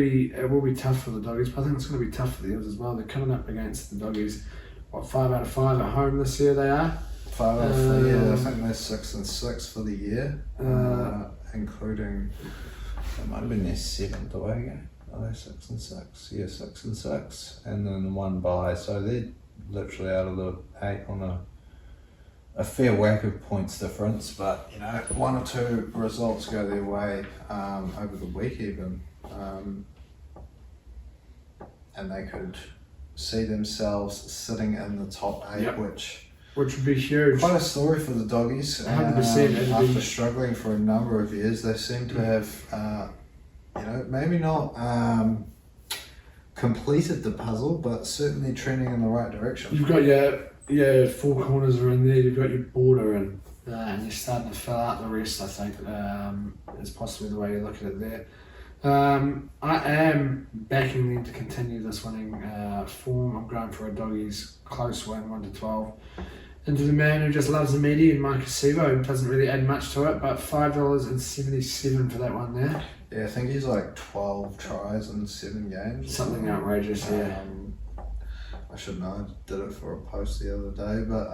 be tough for the Doggies, but I think it's going to be tough for the Eels as well. They're coming up against the Doggies. 5 out of 5 at home this year they are. 5 out of 3, yeah. I think they're 6-6 for the year, including. It might have been their 7th away game. Are they 6-6? Yeah, 6-6, and then 1 bye. So they're literally out of the 8 on a fair whack of points difference. But 1 or 2 results go their way over the week even, and they could see themselves sitting in the top 8, Yep. which Which would be huge. quite a story for the Doggies. 100%. After struggling for a number of years, they seem to have, maybe not completed the puzzle, but certainly trending in the right direction. You've got your 4 corners are in there. You've got your border in, and you're starting to fill out the rest. I think is possibly the way you look at it there. I am backing them to continue this winning form. I'm going for a Doggies close win, 1-12. Into the man who just loves the media, and Marcus Sivo doesn't really add much to it, but $5.77 for that one there. Yeah, I think he's like 12 tries in 7 games. Something outrageous, yeah. I should know, I did it for a post the other day, but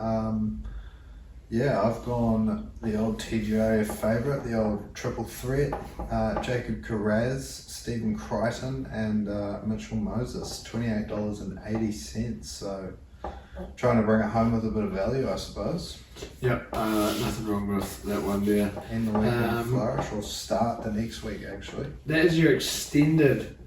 I've gone the old TGA favourite, the old triple threat, Jacob Carraz, Stephen Crichton and Mitchell Moses, $28.80, so trying to bring it home with a bit of value, I suppose. Yep, nothing wrong with that one there. End the week with flourish, or start the next week actually. That is your extended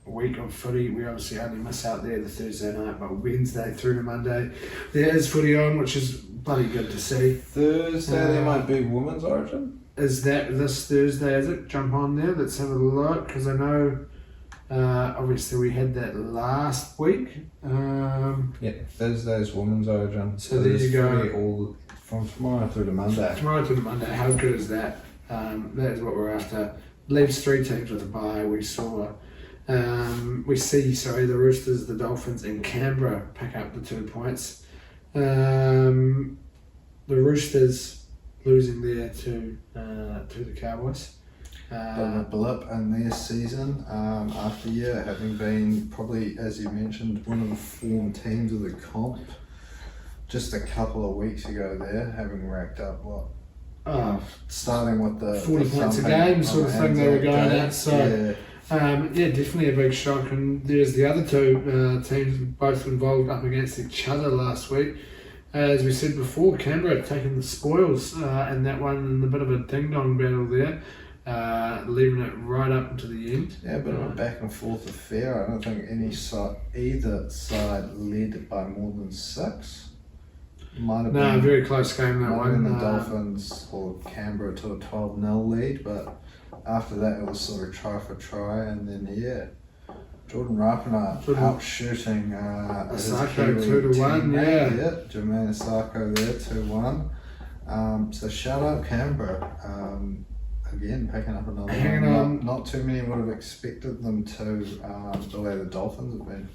week of footy. We obviously only miss out there the Thursday night, but Wednesday through to Monday there is footy on, which is bloody good to see. Thursday there might be Women's Origin. Is that this Thursday, is it? Jump on there, let's have a look, because I know obviously we had that last week. Yeah, Thursday's Women's Origin. So there you go. Footy all from tomorrow through to Monday. Tomorrow to the Monday, how good is that? That is what we're after. Leaves 3 teams with a bye. We see the Roosters, the Dolphins, and Canberra pick up the 2 points. The Roosters losing there to the Cowboys. Bit of a blip in their season after having been probably, as you mentioned, one of the form teams of the comp just a couple of weeks ago there, having racked up starting with the 40 points a game sort of thing they were going at. So yeah. Definitely a big shock. And there's the other 2 teams both involved up against each other last week. As we said before, Canberra taking the spoils in that one, and a bit of a ding-dong battle there, leaving it right up until the end. Yeah, a bit of a back and forth affair. I don't think either side led by more than 6. Might have been very close game that one. The Dolphins or Canberra to a 12-0 lead, but after that it was sort of try for try, and then Jordan Rapana out shooting Asako 2-1, Jermaine Asako there 2-1. So shout out Canberra. Again, picking up another one. Not too many would have expected them to, the way the Dolphins have been.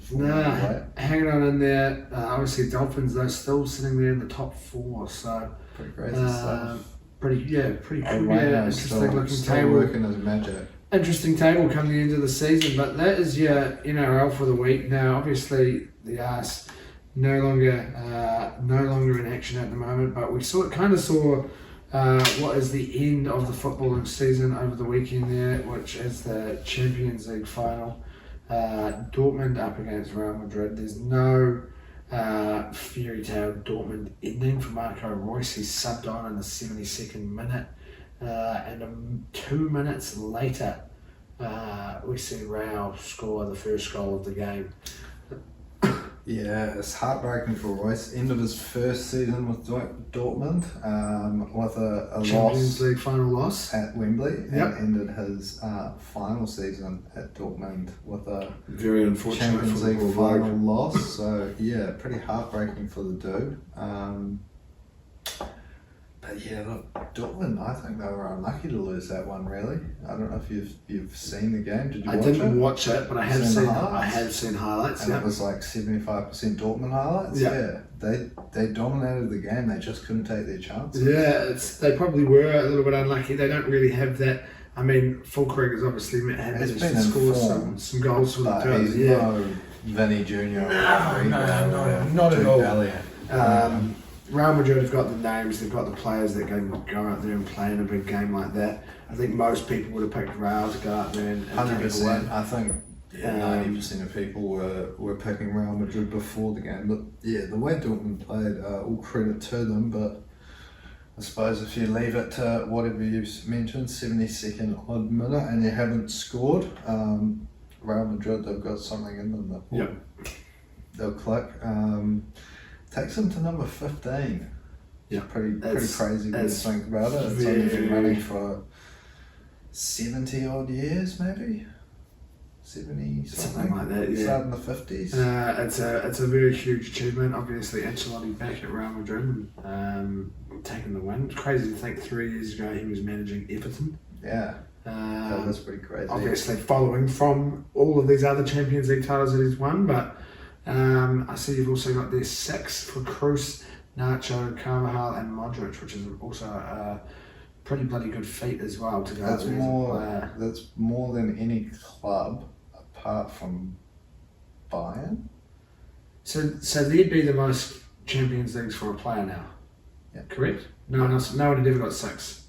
Hanging on in there. Obviously, Dolphins, they're still sitting there in the top 4, so pretty crazy stuff. Pretty cool. Interesting looking still table. Working as magic. Interesting table coming into the season, but that is your NRL for the week. Now, obviously, the Arse no longer in action at the moment, but we saw what is the end of the footballing season over the weekend there, which is the Champions League final. Dortmund up against Real Madrid. There's no fairy tale Dortmund ending for Marco Reus. He's subbed on in the 72nd minute, and 2 minutes later we see Raul score the first goal of the game. Yeah, it's heartbreaking for Royce. Ended his first season with Dortmund with a Champions loss League final loss at Wembley, Yep. and ended his final season at Dortmund with a very unfortunate Champions for the League Bull final Rogue. loss. So yeah, pretty heartbreaking for the dude. But yeah, look, Dortmund, I think they were unlucky to lose that one. Really, I don't know if you've seen the game. Did you? I watch didn't it? watch it, but I have Seen the seen highlights? I have seen highlights. And Yeah. it was like 75% Dortmund highlights. Yeah. They dominated the game. They just couldn't take their chances. Yeah, they probably were a little bit unlucky. They don't really have that. I mean, Fulkrug has obviously He's managed been to in score form, some goals for But the he's yeah. no Vinny Jr. No, not at Jude all. Bellingham. Real Madrid have got the names, they've got the players that can go out there and play in a big game like that. I think most people would have picked Real to go out there and take it away. 100%. I think 90% of people were picking Real Madrid before the game. But yeah, the way Dortmund played, all credit to them. But I suppose if you leave it to whatever you mentioned, 72nd odd minute, and you haven't scored, Real Madrid, they've got something in them that Yep. they'll click. Takes them to number 15. Yeah, Pretty That's- crazy when you that's think about it. It's only been very- running for 70 odd years, maybe 70 Something like that, yeah. Starting in the 50s. It's a very huge achievement. Obviously, Ancelotti back at Real Madrid, taking the win. It's crazy to think 3 years ago he was managing Everton. Yeah, that was pretty crazy. Obviously, following from all of these other Champions League titles that he's won, but I see you've also got there 6 for Kroos, Nacho, Carvajal, and Modric, which is also a pretty bloody good feat as well to go. That's out there as a more. player. That's more than any club apart from Bayern. So they'd be the most Champions Leagues for a player now. Yeah. Correct. No one had ever got 6.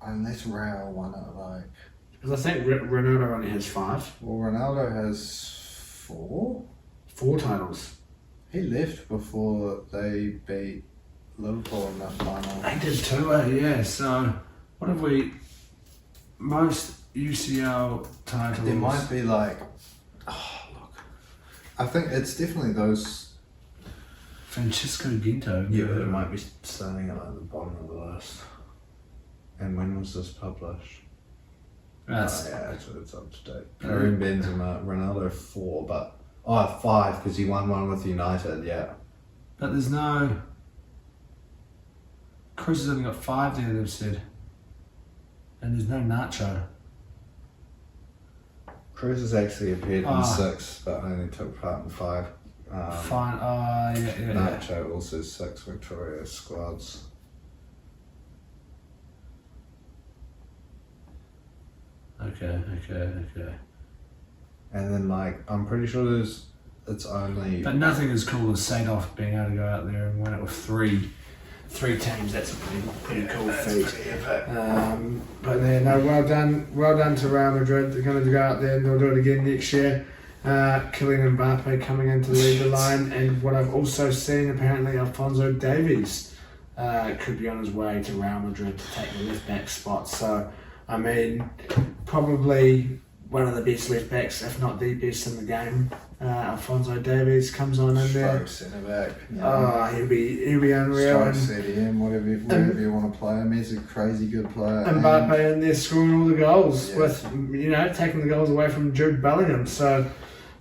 Unless Real won it, like. Because I think Ronaldo only has 5. Well, Ronaldo has 4. 4 titles. He left before they beat Liverpool in that final. They did too, yeah. So what have we? Most UCL titles. There might be like, look, I think it's definitely those. Francisco Ginto. Yeah, but it might be starting at like the bottom of the list. And when was this published? That's Yeah, it's up to date. Karim Benzema, Ronaldo 4, but 5 because he won one with United. Yeah, But there's no. Cruz has only got 5 there, they've said. And there's no Nacho. Cruz has actually appeared in Ah. 6, but only took part in 5. Fine. Yeah. Nacho also 6 Victoria squads. Okay. And then I'm pretty sure it's only. But nothing as cool as Sadov being able to go out there and win it with 3 teams. That's a pretty cool feat. But yeah, no, well done to Real Madrid. They're going to go out there and they'll do it again next year. Kylian Mbappe coming in to lead the line, and what I've also seen, apparently Alphonso Davies could be on his way to Real Madrid to take the left back spot. So, I mean, probably one of the best left backs, if not the best in the game. Alphonso Davies comes on in there. Stroke centre back. Oh, he'll be unreal. Stroke CDM, wherever you want to play him. He's a crazy good player. And Mbappe in there scoring all the goals Yeah. with, taking the goals away from Jude Bellingham. So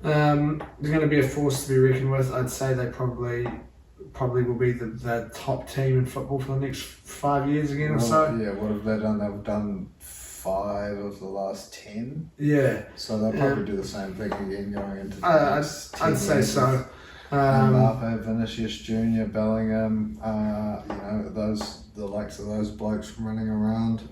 they're going to be a force to be reckoned with. I'd say they probably will be the top team in football for the next 5 years again or so. Yeah, what have they done? They've done 5 of the last 10. Yeah, So they'll probably do the same thing again going into the I'd next 10 say years. so. Mbappe, Vinicius Junior, Bellingham, the likes of those blokes running around.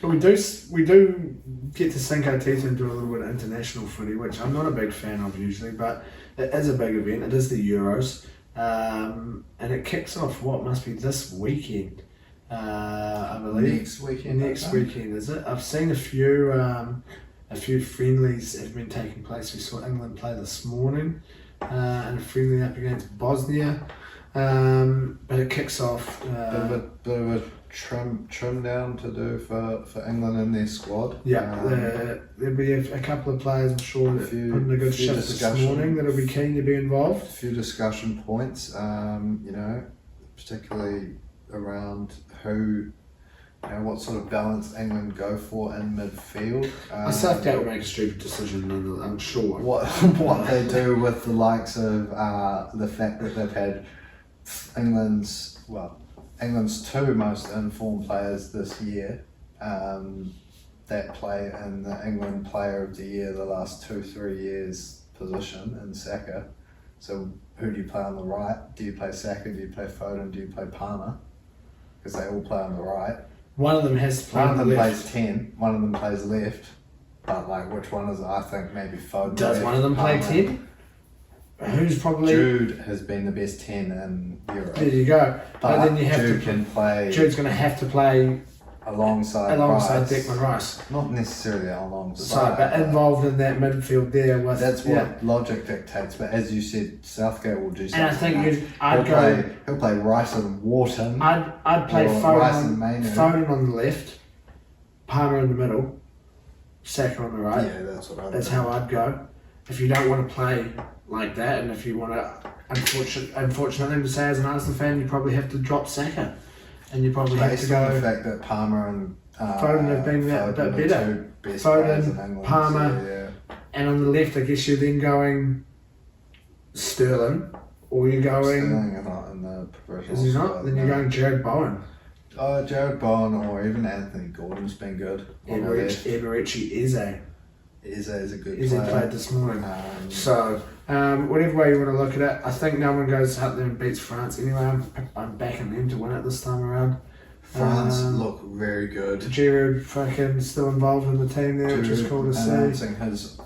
But we do get to sink our teeth into a little bit of international footy, which I'm not a big fan of usually, but it is a big event. It is the Euros, and it kicks off what must be this weekend, I believe. Next weekend. Next weekend, is it? I've seen a few friendlies have been taking place. We saw England play this morning. and a friendly up against Bosnia. But it kicks off. Bit of a trim down to do for England in their squad. There'll be a couple of players, I'm sure, that put in a good shift this morning that'll be keen to be involved. A few discussion points, particularly around what sort of balance England go for in midfield. Southgate will make a stupid decision, I'm sure. What they do with the likes of the fact that they've had England's two most informed players this year that play in the England Player of the Year the last 2-3 years position in Saka. So who do you play on the right? Do you play Saka? Do you play Foden? Do you play Palmer? Because they all play on the right. One of them has to play One on of the them left. plays 10, one of them plays left. But which one is it? I think maybe Foden. Does one of them play Palmer. 10? Who's probably... Jude has been the best 10 in Europe. There you go. But then you have Jude to... can play Jude's going to have to play alongside Declan Rice. Rice. Not necessarily alongside. But involved in that midfield there with... That's what logic dictates. But as you said, Southgate will do something. And I think he'll play Rice and Wharton. I'd play Rice and Foden on the left, Palmer in the middle, Saka on the right. Yeah, that's how I'd go. If you don't want to play like that, and if you want to, unfortunate thing to say as an Arsenal fan, you probably have to drop Saka, and you probably have to go. The fact that Palmer and Foden have been a bit better. Foden, Palmer, and on the left, I guess you're then going Sterling, or you're going. Sterling is not in the professional. Is he not? Then you're going Jared Bowen. Oh, Jared Bowen, or even Anthony Gordon's been good. Eberechi Eze. Eze is a good Eze player. played this morning. Whatever way you want to look at it, I think no one goes out there and beats France anyway. I'm backing them to win it this time around. France look very good. Giroud fucking still involved in the team there, which is cool to see. Announcing his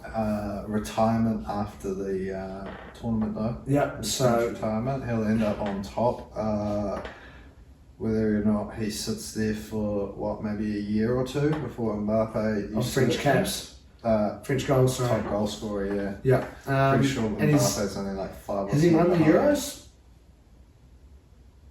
retirement after the tournament though. Yep, so retirement, he'll end up on top. Whether or not he sits there for maybe a year or two before Mbappe. French caps. French goals, sorry. Top goal scorer, yeah. Pretty sure Mbappe's only like 5 or 6. Has he won the Euros?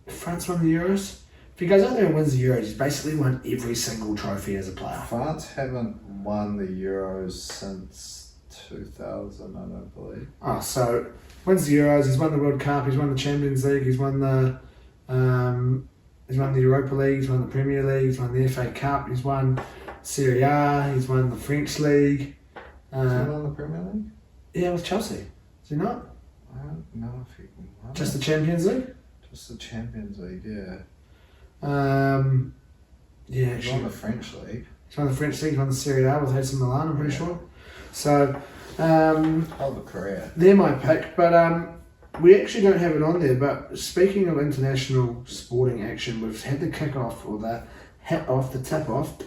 France won the Euros? If he goes out there and wins the Euros, he's basically won every single trophy as a player. France haven't won the Euros since 2000, I don't believe. Oh, so wins the Euros, he's won the World Cup, he's won the Champions League, he's won the Europa League, he's won the Premier League, he's won the FA Cup, he's won Serie A, he's won the French League. Has he won the Premier League? Yeah, with Chelsea. Is he not? I don't know if he won. Just the Champions League? Just the Champions League, yeah. He's won the French League. He's won the French League, he's won the Serie A with AC Milan, I'm pretty sure. So, of a career. They're my pick, but we actually don't have it on there. But speaking of international sporting action, we've had the kick-off, or the hat-off, the tip-off,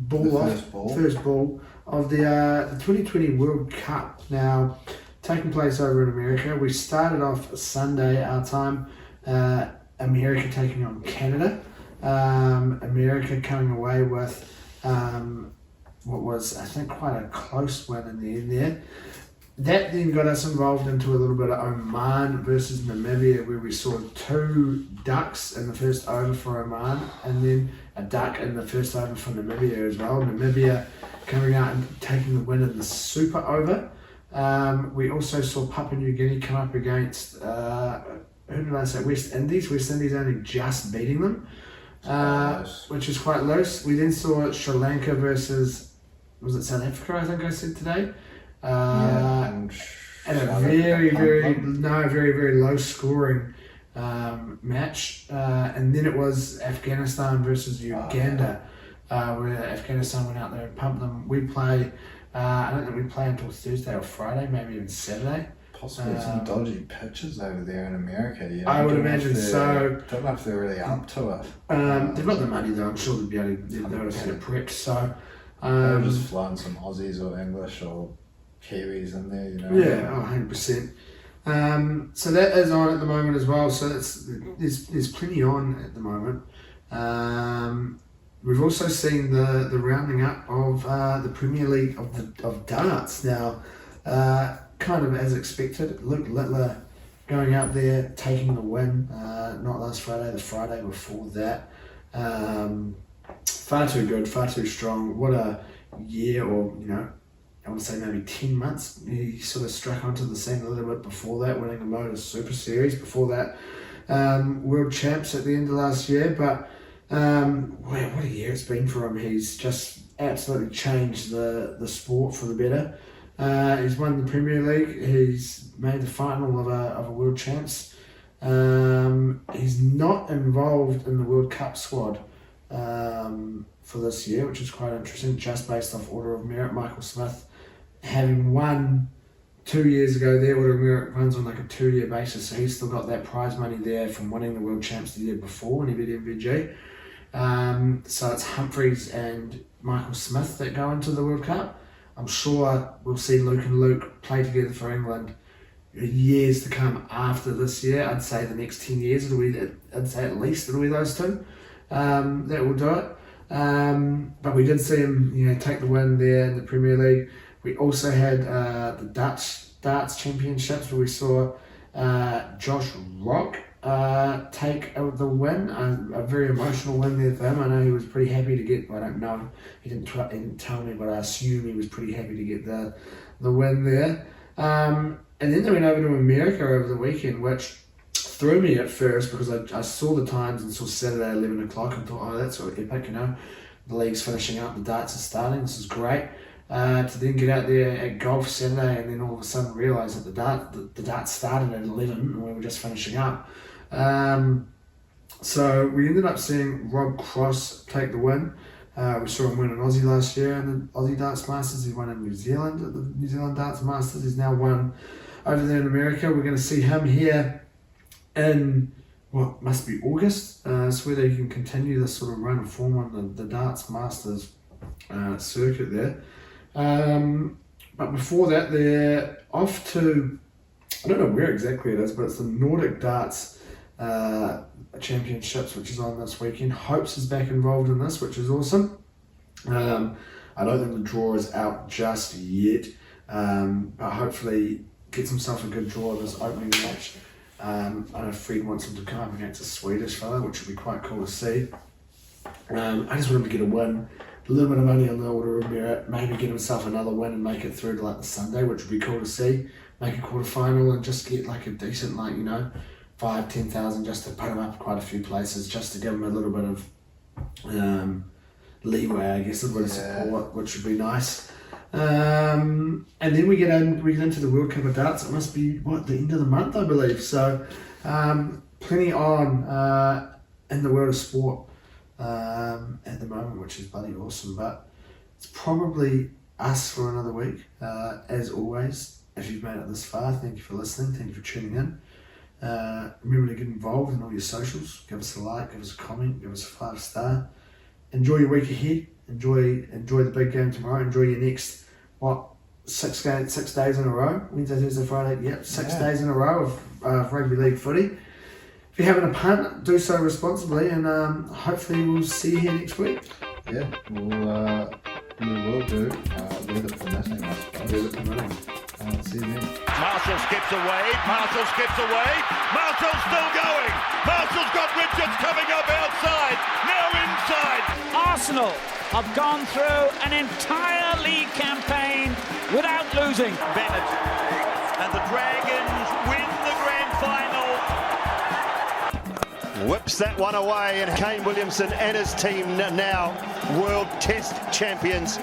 first ball of the 2020 World Cup. Now, taking place over in America. We started off Sunday, our time, America taking on Canada. America coming away with what was, I think, quite a close win in the end there. That then got us involved into a little bit of Oman versus Namibia, where we saw 2 ducks in the first over for Oman, and then a duck in the first over for Namibia as well. Namibia coming out and taking the win in the super over. We also saw Papua New Guinea come up against, who did I say, West Indies. West Indies only just beating them, which is quite loose. We then saw Sri Lanka versus, was it South Africa, I think I said today? And a very, very low scoring match. And then it was Afghanistan versus Uganda, where Afghanistan went out there and pumped them. We play, I don't think we play until Thursday or Friday, maybe even Saturday. Possibly some dodgy pitches over there in America. You know? I would imagine so. Don't know if they're really up to it. They've got the money though. I'm sure they'd be able to. They would have had a prep. So they've just flown some Aussies or English or Kiwis in there. You know. Yeah, 100%. So that is on at the moment as well. So there's plenty on at the moment. We've also seen the rounding up of the Premier League of darts now. kind of as expected. Luke Littler going out there, taking the win, not last Friday, the Friday before that. Far too good, far too strong. What a year, or I want to say maybe 10 months. He sort of struck onto the scene a little bit before that, winning the Motor Super Series. Before that, World Champs at the end of last year. But what a year it's been for him. He's just absolutely changed the sport for the better. He's won the Premier League. He's made the final of a World Champs. He's not involved in the World Cup squad for this year, which is quite interesting, just based off order of merit. Michael Smith, having won 2 years ago, their order of merit runs on like a 2-year basis, so he's still got that prize money there from winning the World Champs the year before when he beat MVG. So it's Humphreys and Michael Smith that go into the World Cup. I'm sure we'll see Luke and Luke play together for England years to come after this year. I'd say the next 10 years, I'd say at least it'll be those two that will do it. But we did see him, take the win there in the Premier League. We also had the Dutch Darts Championships where we saw Josh Rock take the win. A very emotional win there for him. I know he was pretty happy to get. I don't know. He didn't tell me, but I assume he was pretty happy to get the win there. And then they went over to America over the weekend, which threw me at first because I saw the times and saw Saturday 11 o'clock and thought, oh, that's sort of epic, The league's finishing up, the darts are starting, this is great. To then get out there at golf Saturday and then all of a sudden realise that the darts started at 11 and we were just finishing up. So we ended up seeing Rob Cross take the win. We saw him win an Aussie last year in the Aussie Darts Masters. He won in New Zealand at the New Zealand Darts Masters. He's now won over there in America. We're going to see him here in what must be August. So whether he can continue this sort of run of form on the Darts Masters circuit there. But before that, they're off to, I don't know where exactly it is, but it's the Nordic Darts Championships, which is on this weekend. Hopes is back involved in this, which is awesome. I don't think the draw is out just yet, but hopefully gets himself a good draw of this opening match. I know Fred wants him to come up against a Swedish fellow, which would be quite cool to see. I just want him to get a win, a little bit of money on the order of merit, maybe get himself another win and make it through to like the Sunday, which would be cool to see. Make a quarterfinal and just get like a decent, 5,000-10,000 just to put him up quite a few places, just to give him a little bit of leeway, I guess, a bit of support, which would be nice. And then we get into the World Cup of Darts. It must be the end of the month, I believe. So plenty on in the world of sport at the moment, which is bloody awesome. But it's probably us for another week. As always, if you've made it this far, thank you for listening. Thank you for tuning in. Remember to get involved in all your socials. Give us a like, give us a comment, give us a 5-star. Enjoy your week ahead. Enjoy the big game tomorrow. Enjoy your next 6 days in a row. Wednesday, Thursday, Friday. Yep, 6 days in a row of rugby league footy. If you're having a punt, do so responsibly, and hopefully we'll see you here next week. Yeah, we will do. Weather permitting, I suppose. Weather permitting. See you then. Marshall skips away. Marshall's still going. Marshall's got Richards coming up outside. Now inside. Arsenal have gone through an entire league campaign without losing. Bennett and the Dragons win the grand final. Whips that one away, and Kane Williamson and his team now World Test champions.